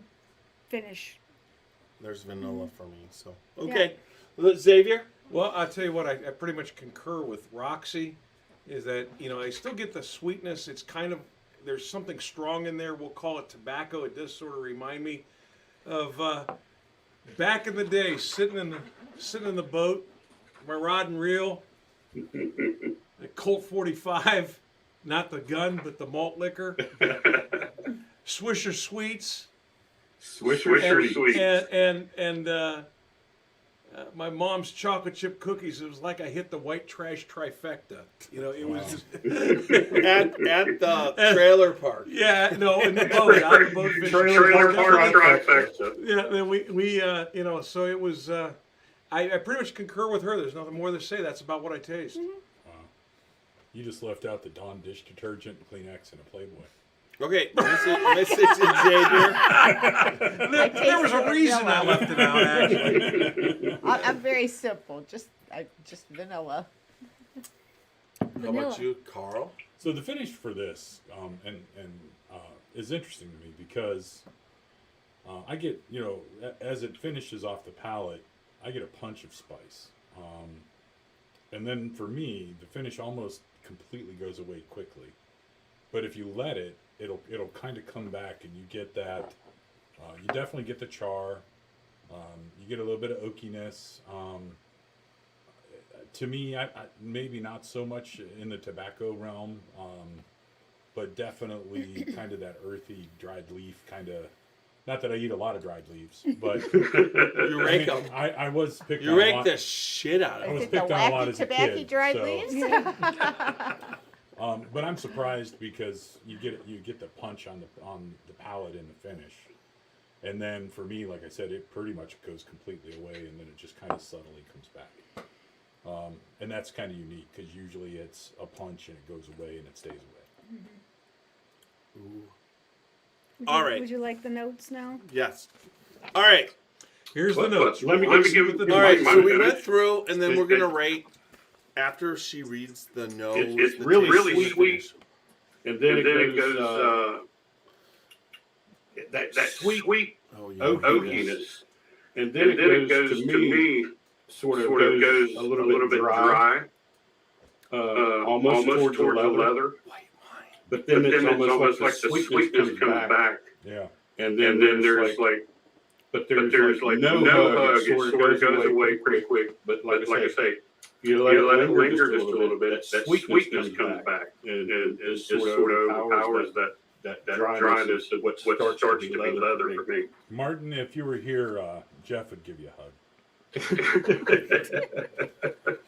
finish. There's vanilla for me. So okay, Xavier. Well, I'll tell you what, I pretty much concur with Roxy, is that, I still get the sweetness. It's kind of, there's something strong in there. We'll call it tobacco. It does sort of remind me of back in the day, sitting in the boat, my rod and reel, the Colt 45, not the gun, but the malt liquor, Swisher Sweets, Swisher Sweet. and my mom's chocolate chip cookies. It was like I hit the white trash trifecta. It was just at the trailer park. in the boat, out of the boat fishing. Trailer park trifecta. Yeah, then we so it was. I pretty much concur with her. There's nothing more to say. That's about what I taste. You just left out the Dawn dish detergent, Kleenex, and a Playboy. Okay, Mrs. Xavier. There was a reason I left it out, actually. I'm very simple. Just vanilla. How about you, Carl? So the finish for this, is interesting to me because I get, as it finishes off the palate, I get a punch of spice. And then for me, the finish almost completely goes away quickly. But if you let it, it'll kind of come back, and you get that. You definitely get the char. You get a little bit of oakiness. To me, I maybe not so much in the tobacco realm, but definitely kind of that earthy dried leaf kind of. Not that I eat a lot of dried leaves, but You rake them. I was picking. You rake the shit out of I them. was Is it the picked on a lot wacky as a tobacco kid, dried so- leaves? But I'm surprised because you get the punch on the palate in the finish, and then for me, like I said, it pretty much goes completely away, and then it just kind of subtly comes back. And that's kind of unique because usually it's a punch and it goes away and it stays away. Ooh. Would All you- right. Would you like the notes now? Yes. All right. Here's the notes. Let me give it. All right. So mine we finish. went through, and then we're gonna rate after she reads the nose. It's the really, taste, really and the sweet. finish. And then it goes that sweet Oh, yeah. oakiness. And then it goes to me sort of goes a little bit dry, almost towards the leather. White wine. But then it's almost like the sweetness comes back. Yeah. And then there's like, but there's like no hug. It sort of goes away pretty quick. But like I say, you let it linger just a little bit. That sweetness comes back, and it just sort of overpowers that dryness of what starts to be leather for me. Martin, if you were here, Jeff would give you a hug.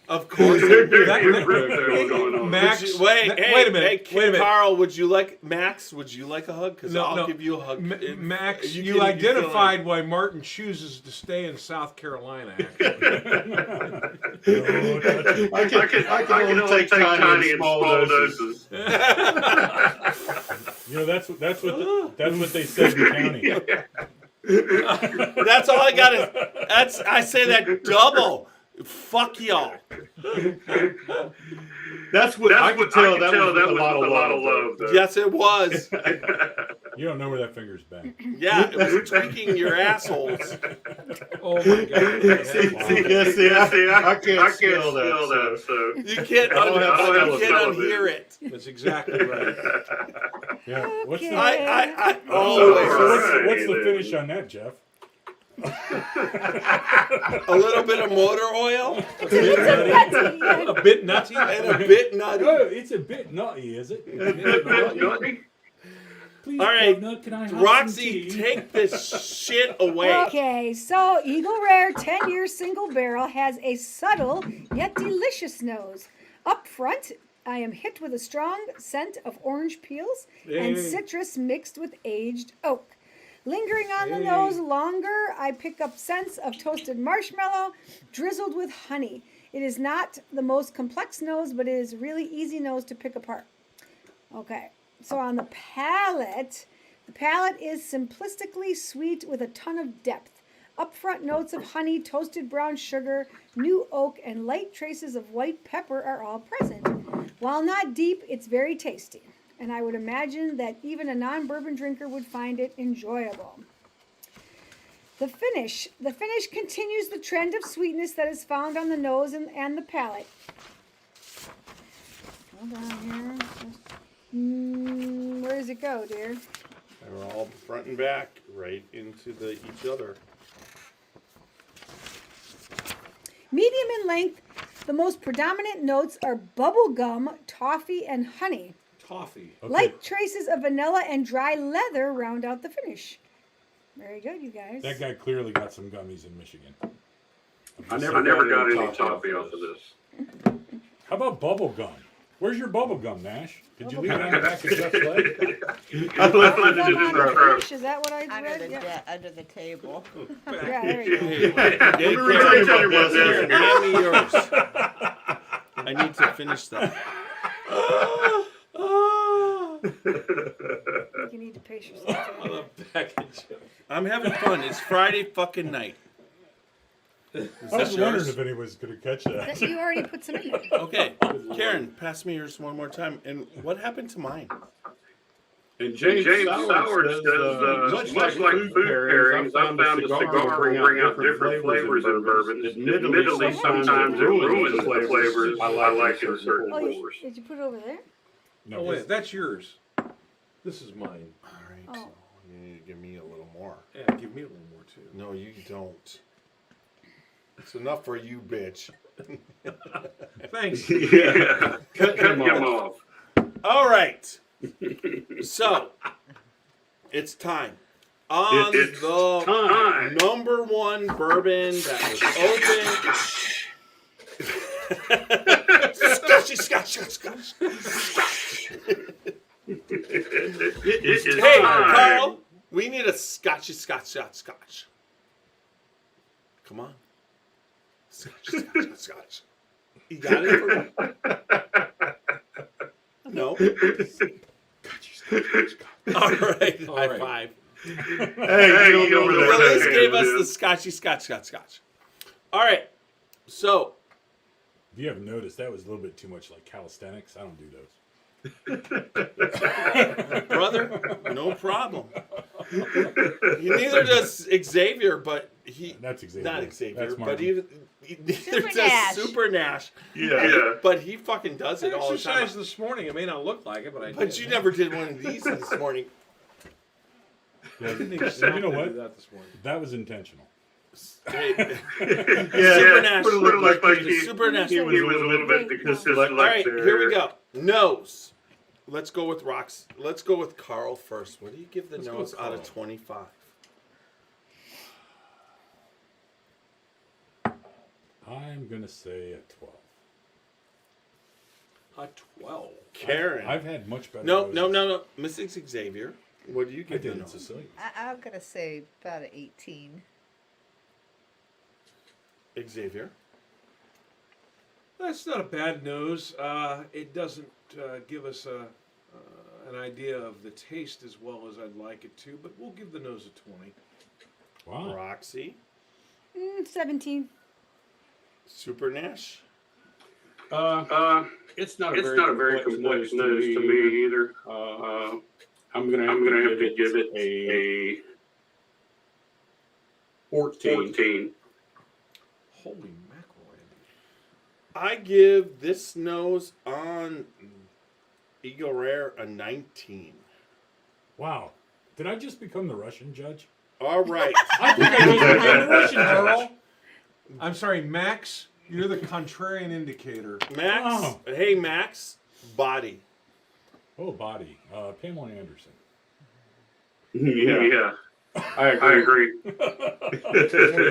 Of course. Max, Would you- wait a minute. Wait a minute. Carl, would you like Max? Would you like a hug? Because I'll give you a hug. Max, You you can- identified why Martin chooses to stay in South Carolina. I can only take tiny and small doses. That's what they said in the county. That's all I got. I say that double. Fuck y'all. That's what I could tell. That was with a lot of love. Though. Yes, it was. You don't know where that finger's been. Yeah, it was tweaking your assholes. Oh my God. See, I can't smell that. So. You can't, don't have unhear it. That's exactly right. Yeah. What's Okay. the Always. what's the finish on that, Jeff? A little bit of motor oil A bit nutty. and a bit nutty. Oh, it's a bit nutty, is it? Please, All right, Governor, can I have some Roxy, tea? take this shit away. Okay, so Eagle Rare 10-year single barrel has a subtle yet delicious nose. Up front, I am hit with a strong scent of orange peels and Hey. citrus mixed with aged oak. Lingering on the nose longer, I pick up scents of toasted marshmallow drizzled with honey. It is not the most complex nose, but it is a really easy nose to pick apart. Okay, so on the palate is simplistically sweet with a ton of depth. Upfront notes of honey, toasted brown sugar, new oak, and light traces of white pepper are all present. While not deep, it's very tasty, and I would imagine that even a non-bourbon drinker would find it enjoyable. The finish continues the trend of sweetness that is found on the nose and the palate. Hold on here. Where does it go, dear? They're all front and back, right into each other. Medium in length, the most predominant notes are bubble gum, toffee, and honey. Toffee. Okay. Light traces of vanilla and dry leather round out the finish. Very good, you guys. That guy clearly got some gummies in Michigan. I never got any toffee off of this. How about bubble gum? Where's your bubble gum, Nash? Did you leave it on the back of Jeff's leg? I left Bubble it gum in on the the truck. finish, is that what I Under read? the Yeah. under the table. Yeah, there you go. Hey, Let me Gary, tell you about here, this. hand me yours. I need to finish that. You need to pace yourself. On a package. I'm having fun. It's Friday fucking night. I was that wondering yours? if anyone was going to catch that. You already put some in there. Okay, Karen, pass me yours one more time. And what happened to mine? And James Soward says, much like food pairings, I found a cigar will bring out different flavors in bourbons. Admittedly, sometimes it ruins the flavors I like in certain Oh, flavors. did you put it over there? No, Oh, wait, that's yours. This is mine. All right, Oh. so you need to give me a little more. Yeah, give me a little more, too. No, you don't. It's enough for you, bitch. Thanks. Yeah. Cut him off. All right. So, it's time. On It's the time. number one bourbon that was open. Scotch. It is Hey, time. Carl, we need a scotch. Come on. Scotch. You got it for me? No? All right. All High right. five. Hey, you know where that Willis hand gave us is. the scotch. All right. So, If you haven't noticed, that was a little bit too much like calisthenics. I don't do those. brother, no problem. Neither does Xavier, but That's Xavier. not Xavier, That's but Martin. neither Super does Nash. Super Nash. Yeah. But he fucking does I it all the time. exercised this morning. It may not look like it, but I did. But you never did one of these this morning. Yeah, I didn't you exactly know do what? that this morning. That was intentional. Hey, Super Nash. It looked like Super Nash. he was a little bit dyslexic. All right, here we go. Nose. Let's go with rocks. Let's go with Carl first. What do you give the Let's go nose with out of Carl. 25? I'm going to say a 12. A 12. Karen. I've had much better. No. noses. Mrs. Xavier, what do you I give did the in nose? Sicilian. I'm gonna say about an 18. Xavier. That's not a bad nose. It doesn't give us an idea of the taste as well as I'd like it to, but we'll give the nose a 20. Wow. Roxy. 17. Super Nash. It's not a very complex nose to me either. I'm gonna have to give it a 14. Holy mackerel, Andy. I give this nose on Eagle Rare a 19. Wow. Did I just become the Russian judge? All right. I think I just became the Russian judge. Earl? I'm sorry, Max. You're the contrarian indicator. Max. Oh. Hey, Max. Body. Oh, body. Pamela Anderson. Yeah. I agree. 20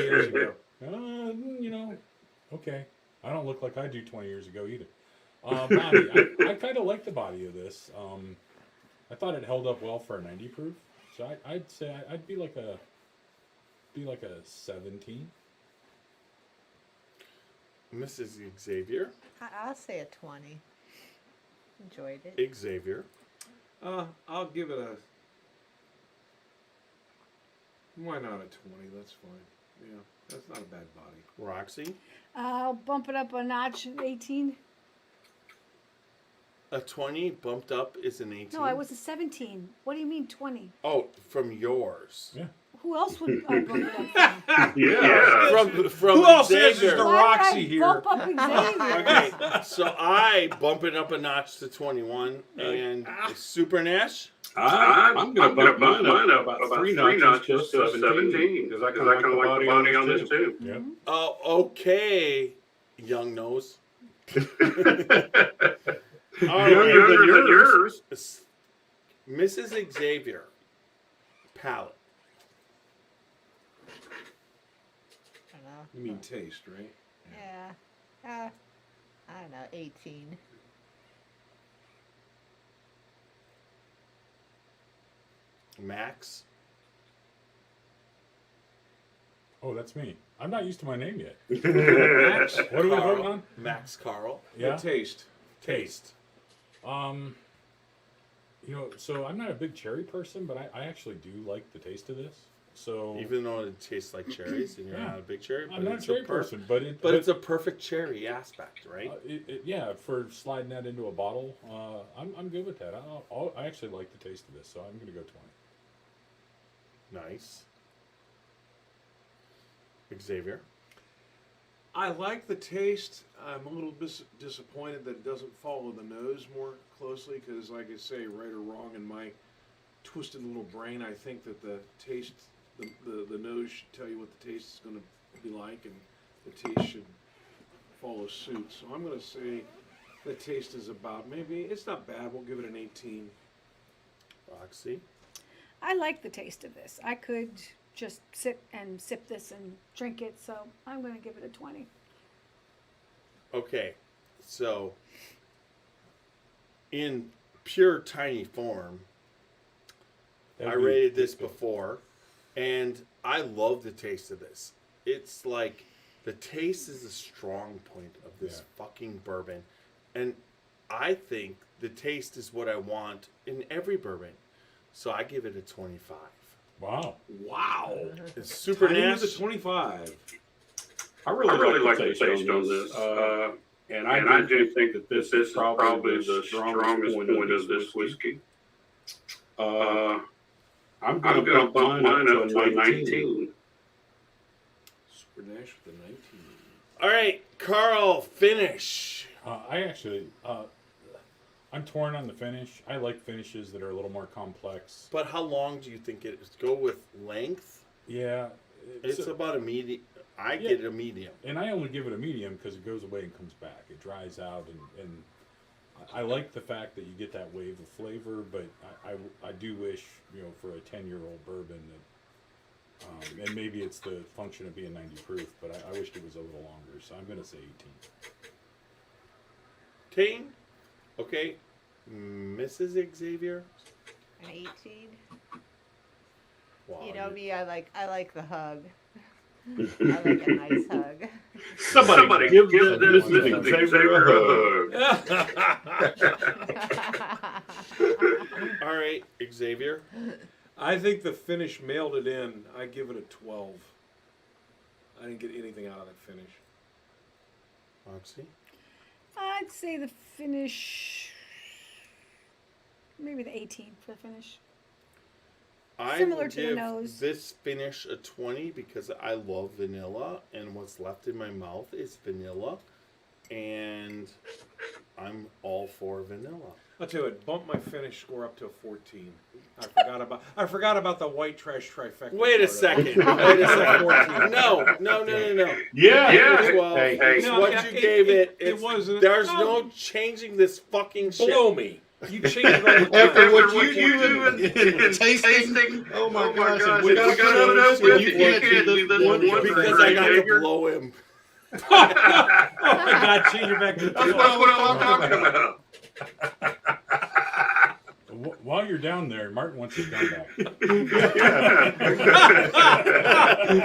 years ago. You know, okay. I don't look like I do 20 years ago either. Body. I kind of like the body of this. I thought it held up well for a 90 proof. So I'd say I'd be like a 17. Mrs. Xavier. I'll say a 20. Enjoyed it. Xavier. I'll give it a. Why not a 20? That's fine. Yeah, that's not a bad body. Roxy. I'll bump it up a notch, 18. A 20 bumped up is an 18. No, I was a 17. What do you mean 20? Oh, from yours. Yeah. Who else would I bump it up from? Yeah. From Who else Xavier. answers the Why would Roxy I here? bump up Xavier? Okay, so I bump it up a notch to 21, and Super Nash. I'm gonna bump mine up about 3 notches to 17 because I kind of like the body on this too. Yep. Oh, okay, young nose. All Younger right, than yours. Mrs. Xavier, palate. I don't know. You mean taste, right? Yeah. I don't know, 18. Max. Oh, that's me. I'm not used to my name yet. Max, What are we Carl. voting on? Max Carl. yeah. Taste. Taste. So I'm not a big cherry person, but I actually do like the taste of this. So Even though it tastes like cherries, and you're not a big cherry, I'm not a it's cherry person, but it's a perfect cherry aspect, right? for sliding that into a bottle, I'm good with that. I actually like the taste of this, so I'm going to go 20. Nice. Xavier. I like the taste. I'm a little disappointed that it doesn't follow the nose more closely because, like I say, right or wrong, in my twisted little brain, I think that the taste, the nose should tell you what the taste is going to be like, and the taste should follow suit. So I'm going to say the taste is about, maybe, it's not bad. We'll give it an 18. Roxy. I like the taste of this. I could just sit and sip this and drink it, so I'm going to give it a 20. Okay, so in pure tiny form, I rated this before, and I love the taste of this. It's like the taste is a strong point of this fucking bourbon, and I think the taste is what I want in every bourbon, so I give it a 25. Wow. Wow. It's super Tiny nasty. with a 25. I really like the taste on this. And I do think that this is probably the strongest point of this whiskey. I'm going to bump mine up to a 19. Super Nash with a 19. All right, Carl, finish. I actually, I'm torn on the finish. I like finishes that are a little more complex. But how long do you think it is? Go with length? Yeah. It's about a medium. I get a medium. And I only give it a medium because it goes away and comes back. It dries out, and I like the fact that you get that wave of flavor, but I do wish, for a 10-year-old bourbon that, and maybe it's the function of being 90 proof, but I wished it was a little longer, so I'm going to say 18. 18? Okay. Mrs. Xavier? An 18. Wow, You know me, I like the hug. I like a nice hug. Somebody give this Xavier a hug. All right, Xavier. I think the finish mailed it in. I give it a 12. I didn't get anything out of that finish. Roxy? I'd say the finish, maybe the 18 for the finish. I Similar will to the give nose. this finish a 20 because I love vanilla, and what's left in my mouth is vanilla, and I'm all for vanilla. I'll tell you what, bump my finish score up to a 14. I forgot about the white trash trifecta. Wait a second. Wait a second. No. Yeah. 12. Hey, It's what you gave it. It wasn't. There's no changing this fucking shit. Blow me. You change it all the time. After what you do in tasting, oh my gosh, we got to put up with you can't do this one Because I got to blow him. Oh my God, change it back. That's what I'm talking about. While you're down there, Martin wants his gun back.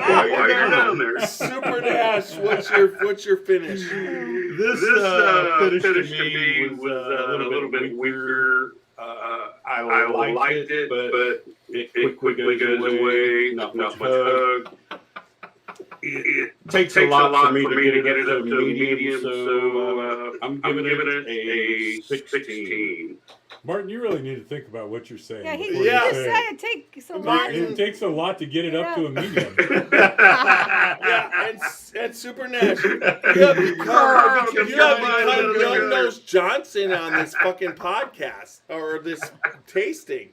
While you're down there. Super Nash, what's your finish? This finish to me was a little bit weirder. I liked it, but it quickly goes away. Not much hug. It takes a lot for me to get it up to a medium, so I'm giving it a 16. Martin, you really need to think about what you're saying. Yeah, he before just you say said it takes a lot. It takes a lot to get it up to a medium. Yeah, and Super Nash. You have become Young Nose Johnson on this fucking podcast or this tasting.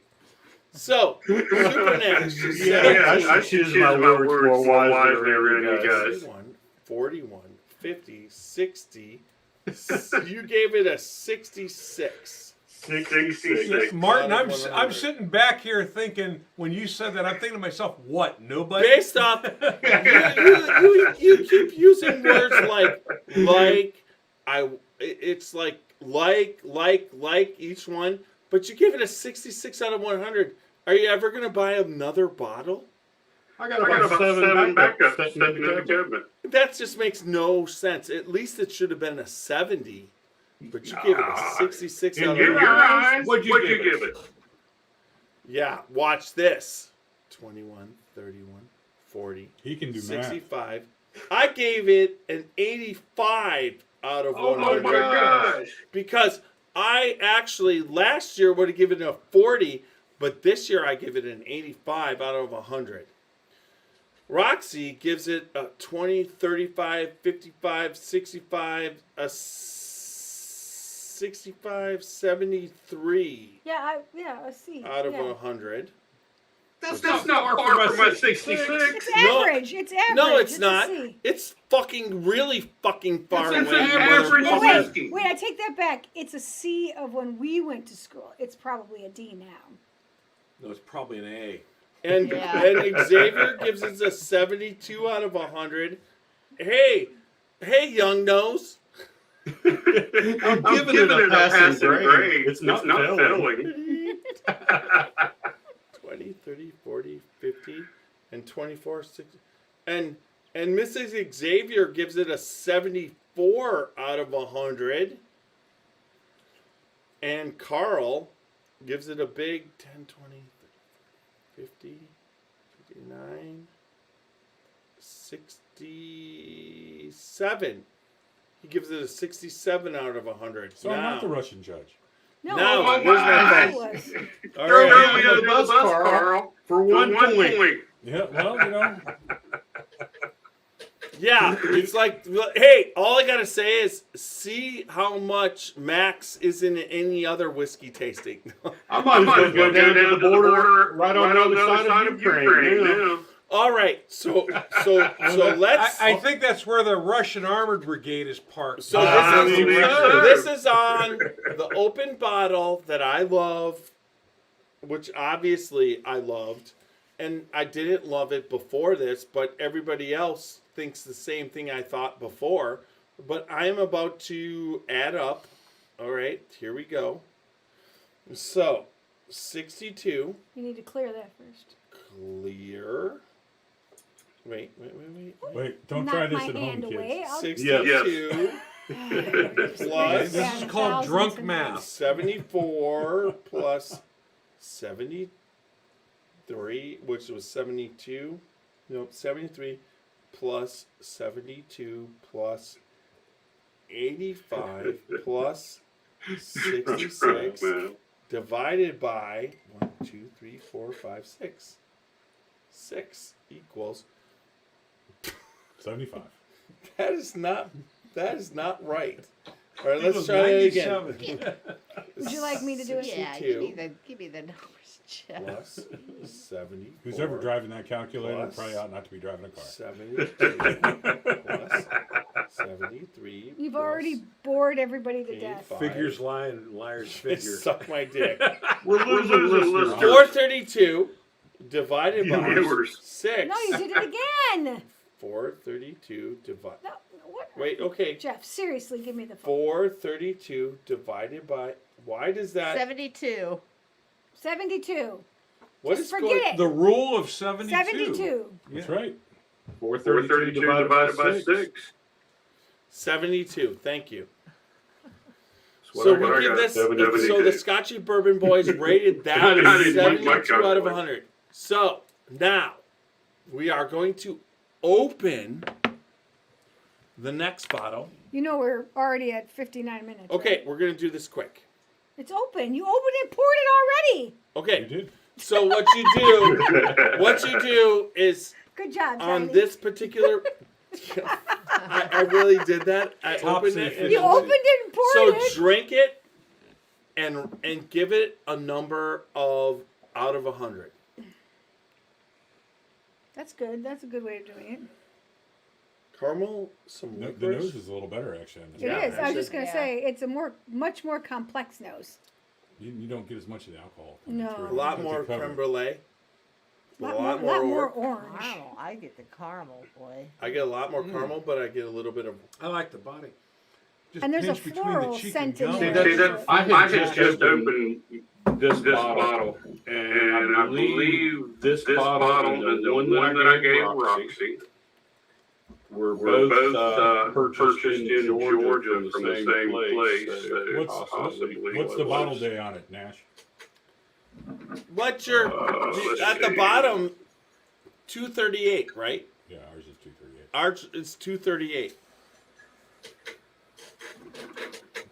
So, Super Nash. I choose my words more wisely than you guys. 41, 50, 60. You gave it a 66. 66. Martin, I'm sitting back here thinking, when you said that, I'm thinking to myself, what, nobody? Based off, you keep using words like, it's like each one, but you give it a 66 out of 100. Are you ever going to buy another bottle? I got about 7 backups sitting in the cabinet. That just makes no sense. At least it should have been a 70. But you gave it a 66 out of 100. What'd you give it? Yeah, watch this. 21, 31, 40, He can do 65. I gave it an 85 out of Oh 100 my gosh. because I actually last year would have given it a 40, but this year I give it an 85 out of 100. Roxy gives it a 20, 35, 55, 65, a 65, 73 Yeah, a C. out of yeah. 100. That's not far from my 66. It's No. average. It's average. No, it's a not. C. It's fucking really fucking far That's away. an from average where- Wait, whiskey. wait, I take that back. It's a C of when we went to school. It's probably a D now. No, it's probably an A. And Yeah. and Xavier gives us a 72 out of 100. Hey, young nose. I'm giving it a passing grade. It's not failing. 20, 30, 40, 50, and 24, 60. And Mrs. Xavier gives it a 74 out of 100. And Carl gives it a big 10, 20, 50, 59, 67. He gives it a 67 out of 100. So I'm not the Russian judge. No, Now, I where's my it phone? was. All Throw right. me under the bus, Carl, for one point. Yeah, well, you know, Yeah, it's like, hey, all I gotta say is see how much Max is in any other whiskey tasting. I might as well go down to the border right on the other side of Ukraine. Yeah. All right, so let's. I think that's where the Russian Armored Brigade is parked. So this is on the open bottle that I love, which obviously I loved, and I didn't love it before this, but everybody else thinks the same thing I thought before. But I am about to add up. All right, here we go. So, 62. You need to clear that first. Clear. Wait. wait, don't Knock try this my at home, hand away. kids. I'll- 62 plus This is called thousands drunk and math. 74 plus 73, which was 72. Nope, 73 plus 72 plus 85 plus 66 divided by 1, 2, 3, 4, 5, 6. 6 equals. 75. That is not right. All right, let's try it again. Would you like me to do it? Yeah, 62 give me the numbers, Jeff. plus 70. Who's ever driving that calculator Plus- probably ought not to be driving a car. 72 plus 73. You've plus already bored everybody to death. 85. Figures lie and liars figure. Suck my dick. We're losing listeners. 432 divided by Viewers. 6. No, you did it again. 432 divided. No, what? Wait, okay. Jeff, seriously, give me the phone. 432 divided by. Why does that? 72. 72. What Just is forget going? it. The rule of 72. 72. That's right. 432 divided by 6. 72. Thank you. That's So what I we give got. this. 72. So the Scotchy Bourbon Boys rated that I as didn't like my 72 out of calculation. 100. So now we are going to open the next bottle. You know we're already at 59 minutes. Okay, right? we're gonna do this quick. It's open. You opened it, poured it already. You Okay, did. so what you do is Good job, on Johnny. this particular. I really did that. I opened it. And You opened it and poured so it. drink it, and give it a number of out of 100. That's good. That's a good way of doing it. Caramel, some No, the licorice. nose is a little better, actually. On this It Yeah, is. I was actually- just going to Yeah. say it's a much more complex nose. You don't get as much of the alcohol. coming No. through. A lot It's more covered. creme brulee. A lot lot more. more orange. Wow, I get the caramel, boy. I get a lot more caramel, but I get a little bit of. I like the body. Just And there's a pinch between floral the cheek scent and in gum. there. See, that- I had just opened this bottle, and I believe this bottle and the one that I gave Roxy were both purchased in Georgia from the same place. So What's possibly the was. bottle day on it, Nash? What's your at the bottom? 238, right? Yeah, ours is 238. Ours is 238.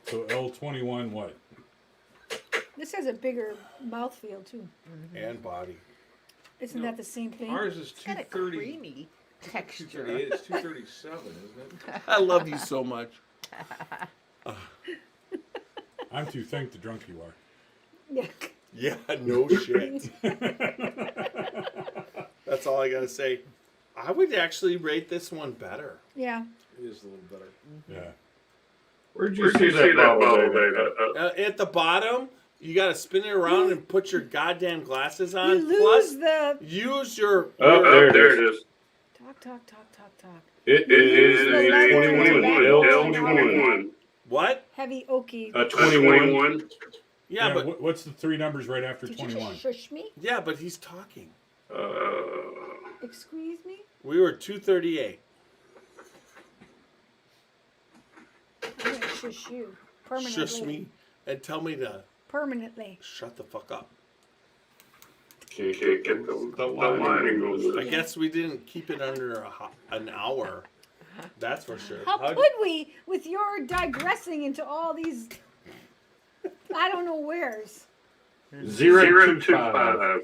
So L21 what? This has a bigger mouthfeel too. And body. Isn't that the same thing? Ours is It's got a 230. creamy texture. 238. It's 237, isn't it? I love you so much. I'm too thank the drunk you are. Yeah. Yeah, no shit. That's all I gotta say. I would actually rate this one better. Yeah. It is a little better. Yeah. Where'd you see that bottle, David? At the bottom, you gotta spin it around and put your goddamn glasses You on. lose Plus, the use your. Oh, there it is. talk. It is is the a leather 21, tobacco. L21. What? heavy oaky. A 21. Yeah, but what's the three numbers right after Did you 21? just shush me? yeah, but he's talking. Excuse me? We were 238. I'm gonna shush you permanently. Shush me and tell me to Permanently. shut the fuck up. Can't get the lining goes. I guess we didn't keep it under an hour. That's for sure. How How'd- could we, with your digressing into all these, I don't know wheres? 025.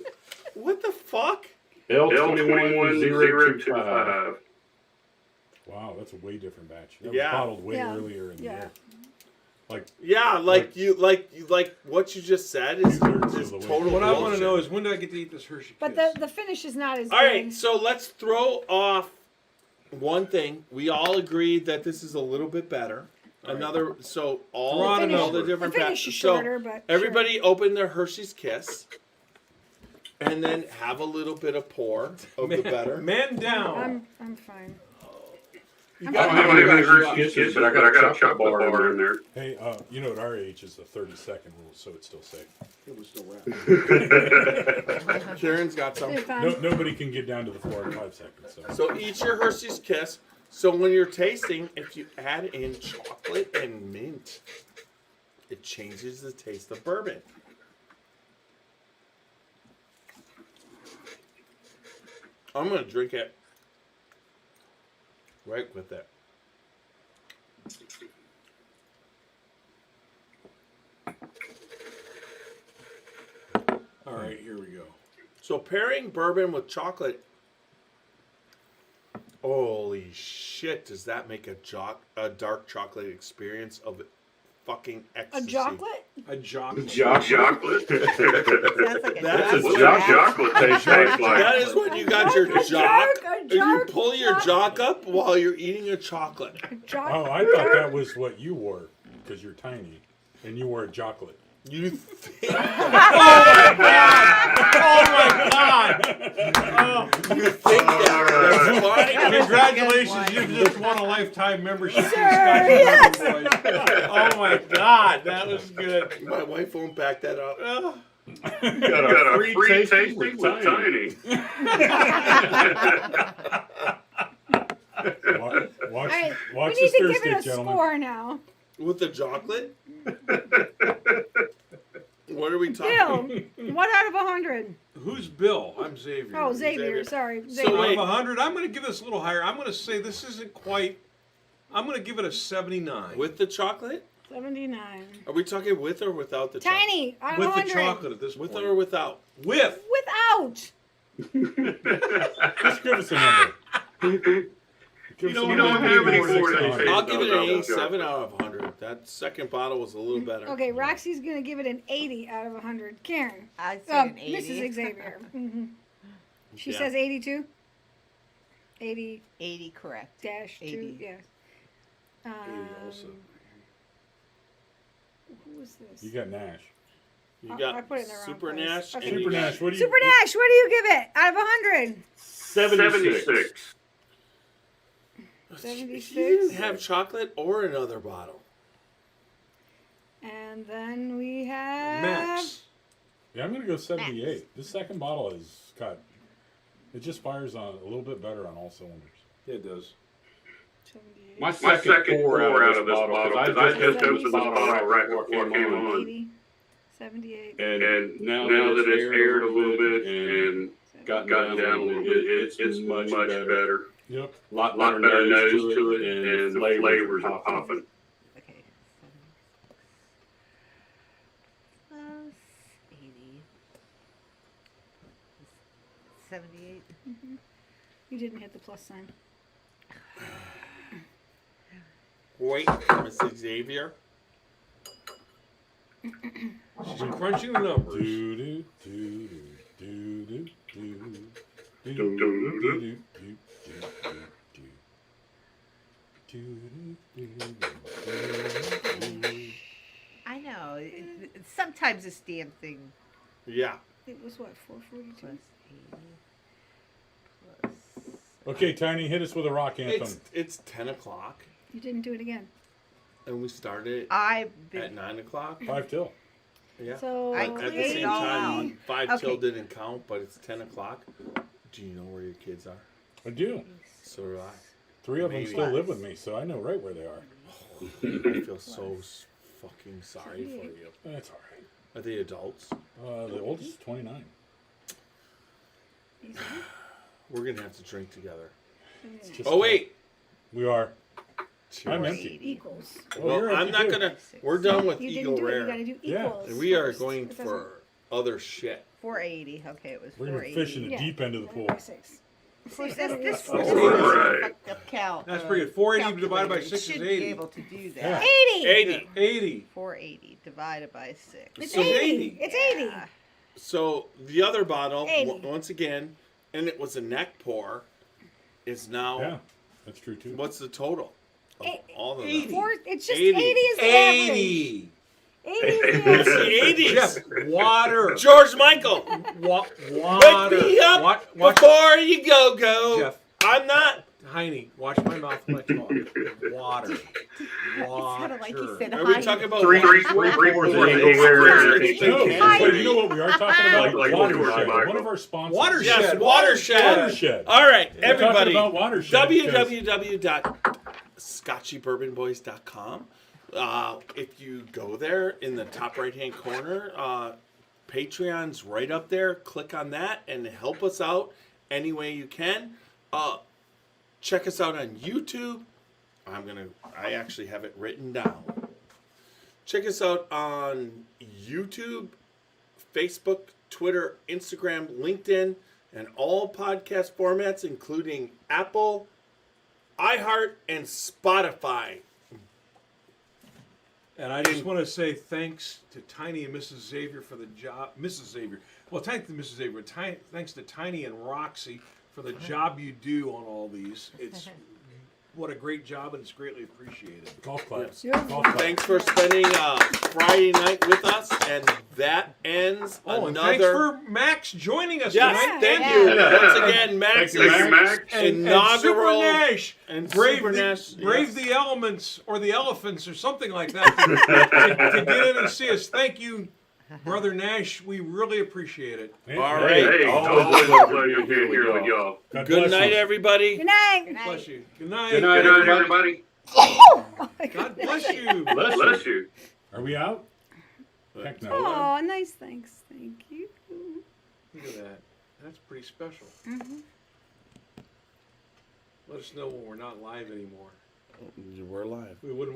What the fuck? L21 025. Wow, that's a way different batch. That Yeah. was bottled way Yeah. earlier in the Yeah. year. Like, Yeah, like what you just said is Two-thirds is of the way. total What I want bullshit. to know is when do I get to eat this Hershey But Kiss? the finish is not as All good. right, so let's throw off one thing. We all agreed that this is a little bit better. Another, so all Throw out a all the number. different The finish is so shorter, but everybody open their Hershey's Kiss, and then have a little bit of pour of the better. Man sure. down. I'm fine. I don't have any Hershey's Kisses, but I got a chocolate bar in there. hey, you know, at our age, is the 30-second rule, so it's still safe. It was still wrapped. Karen's got some. If I'm- No, nobody can get down to the floor in 5 seconds. So. So eat your Hershey's Kiss. So when you're tasting, if you add in chocolate and mint, it changes the taste of bourbon. I'm gonna drink it right with it. All right, here we go. So pairing bourbon with chocolate. Holy shit! Does that make a dark chocolate experience of fucking A ecstasy? chocolate? A jock. Chocolate. Sounds like a That's That's what what chocolate tastes like. That is when you got your A jock. a And you jock, pull your jock up while you're eating a chocolate. jock. Oh, I thought that was what you wore, because you're tiny, and you wore a chocolate. You think Oh my God! you think that? That's fine. Congratulations, you just won a lifetime membership to the Sir, Scotchy Bourbon Boys. Oh my God, that was good. My wife won't back that up. Got a free tasting with Tiny. Watch All right, watch we the need to stir give stick, it a gentlemen. score now. With the chocolate? What are we talking? Bill, 1 out of 100. Who's Bill? I'm Xavier. Oh, Xavier, Xavier. sorry. So Xavier. Out wait. of 100, I'm going to give this a little higher. I'm going to say this isn't quite. I'm going to give it a 79. With the chocolate? 79. Are we talking with or without the chocolate? Tiny, out of With the 100. chocolate at this With point. or without? With. Without. Just give us a number. You don't have any more than Six. you I'll give it an No, 87 out of 100. That second bottle was a little better. Okay, Roxy's going to give it an 80 out of 100. Karen. I'd say an 80. Mrs. Xavier. hmm She Yeah. says 82. 80 80 correct. dash 2, 80. yes. 80 also. Who is this? You got Nash. You I got put it in the wrong Super place. Nash. Okay. and you Super got Nash, what do you Super Nash, what do you give it out of 100? 76. 76. He didn't have chocolate or another bottle. And then we have Max. Yeah, I'm gonna go 78. This second bottle has got, it just fires on a little bit better on all cylinders. Yeah, it does. 78. My second pour out of this bottle, because I just opened the bottle right before it came on. 80. 78. And now that it's aired a little bit and gotten down a little bit, it's much better. Yep. Lot better nose to it, and the flavors are popping. Okay. 76 plus 80. 78. You didn't hit the plus sign. Wait, Mrs. Xavier. She's crunching the numbers. Do do do do do do do do do I know. Sometimes this damn thing Yeah. It was what, 442? plus 80 plus. Okay, Tiny, hit us with a rock anthem. It's 10 o'clock, You didn't do it again. and we started I've at been. 9 o'clock. 5 till. Yeah. So I At the cleared same it all time, out. 5 till Okay. didn't count, but it's 10 o'clock. Do you know where your kids are? I do. So do I. 3 of them Maybe. still live with me, so I know right where they are. I feel so fucking sorry for you. That's all right. Are they adults? The oldest is 29. We're gonna have to drink together. Just, Oh wait. we are. Cheers. I'm empty. equals. Oh, Well, you're I'm empty not too. gonna. We're done with You Eagle didn't do it. You Rare. gotta do Yeah. equals. We are first. going It doesn't- for other shit. 480. Okay, it was We're gonna 480. fish in the Yeah. deep end of the pool. 6. See, this Alright. is a Alright. fucked up count. That's pretty good. 480 divided by calculator. 6 It is should 80. be able to do that. Yeah. 80. 80. 80. 480 divided by 6. It's So 80. It's 80. Yeah. So the other bottle, 80. once again, and it was a neck pour, is now. Yeah, that's true too. What's the total? Of all of them? 80. It's just 80. 80 is the average. 80. 80 is the It's average. the 80s. Jeff, water. George Michael, Water. wake me up Watch, before you go. Jeff. I'm not. Heine, watch my mouth when I talk. Water. It sounded like he said Are we hi. talking about Three water? fours Eagle Eagle Rare. Rare. Thank No, you. but you know what we are talking about? Like Watershed. Watershed. One of our sponsors. Watershed. Yes, Watershed. Watershed. All right, We're talking everybody. about Watershed because- www.scotchybourbonboys.com. If you go there in the top right-hand corner, Patreon's right up there. Click on that and help us out any way you can. Check us out on YouTube. I actually have it written down. Check us out on YouTube, Facebook, Twitter, Instagram, LinkedIn, and all podcast formats, including Apple, iHeart, and Spotify. And I just want to say thanks to Tiny and Mrs. Xavier for the job. Mrs. Xavier. Well, thanks to Mrs. Xavier. Thanks to Tiny and Roxy for the job you do on all these. It's what a great job, and it's greatly appreciated. Golf claps. Yeah. Golf claps. Thanks for spending Friday night with us, and that ends Oh, and another. thanks for Max joining us Yes, tonight. thank Yeah. you Yeah. once again, Max. Thank you, Max. And Inaugural Super Nash. and Brave, Super the, Nash, brave yes. the elements or the elephants or something like that to get in and see us. Thank you, Brother Nash. We really appreciate it. Hey, All hey, right. Hey, always a pleasure being here with y'all. God Good bless night, you. everybody. Good night. Good night. Bless you. Good night. Good night, everybody. God bless you. Bless you. Are we out? Heck no. Oh, nice. Thanks. Thank you. Look at that. That's pretty special. Mm-hmm. Let us know when we're not live anymore. We're live. We wouldn't want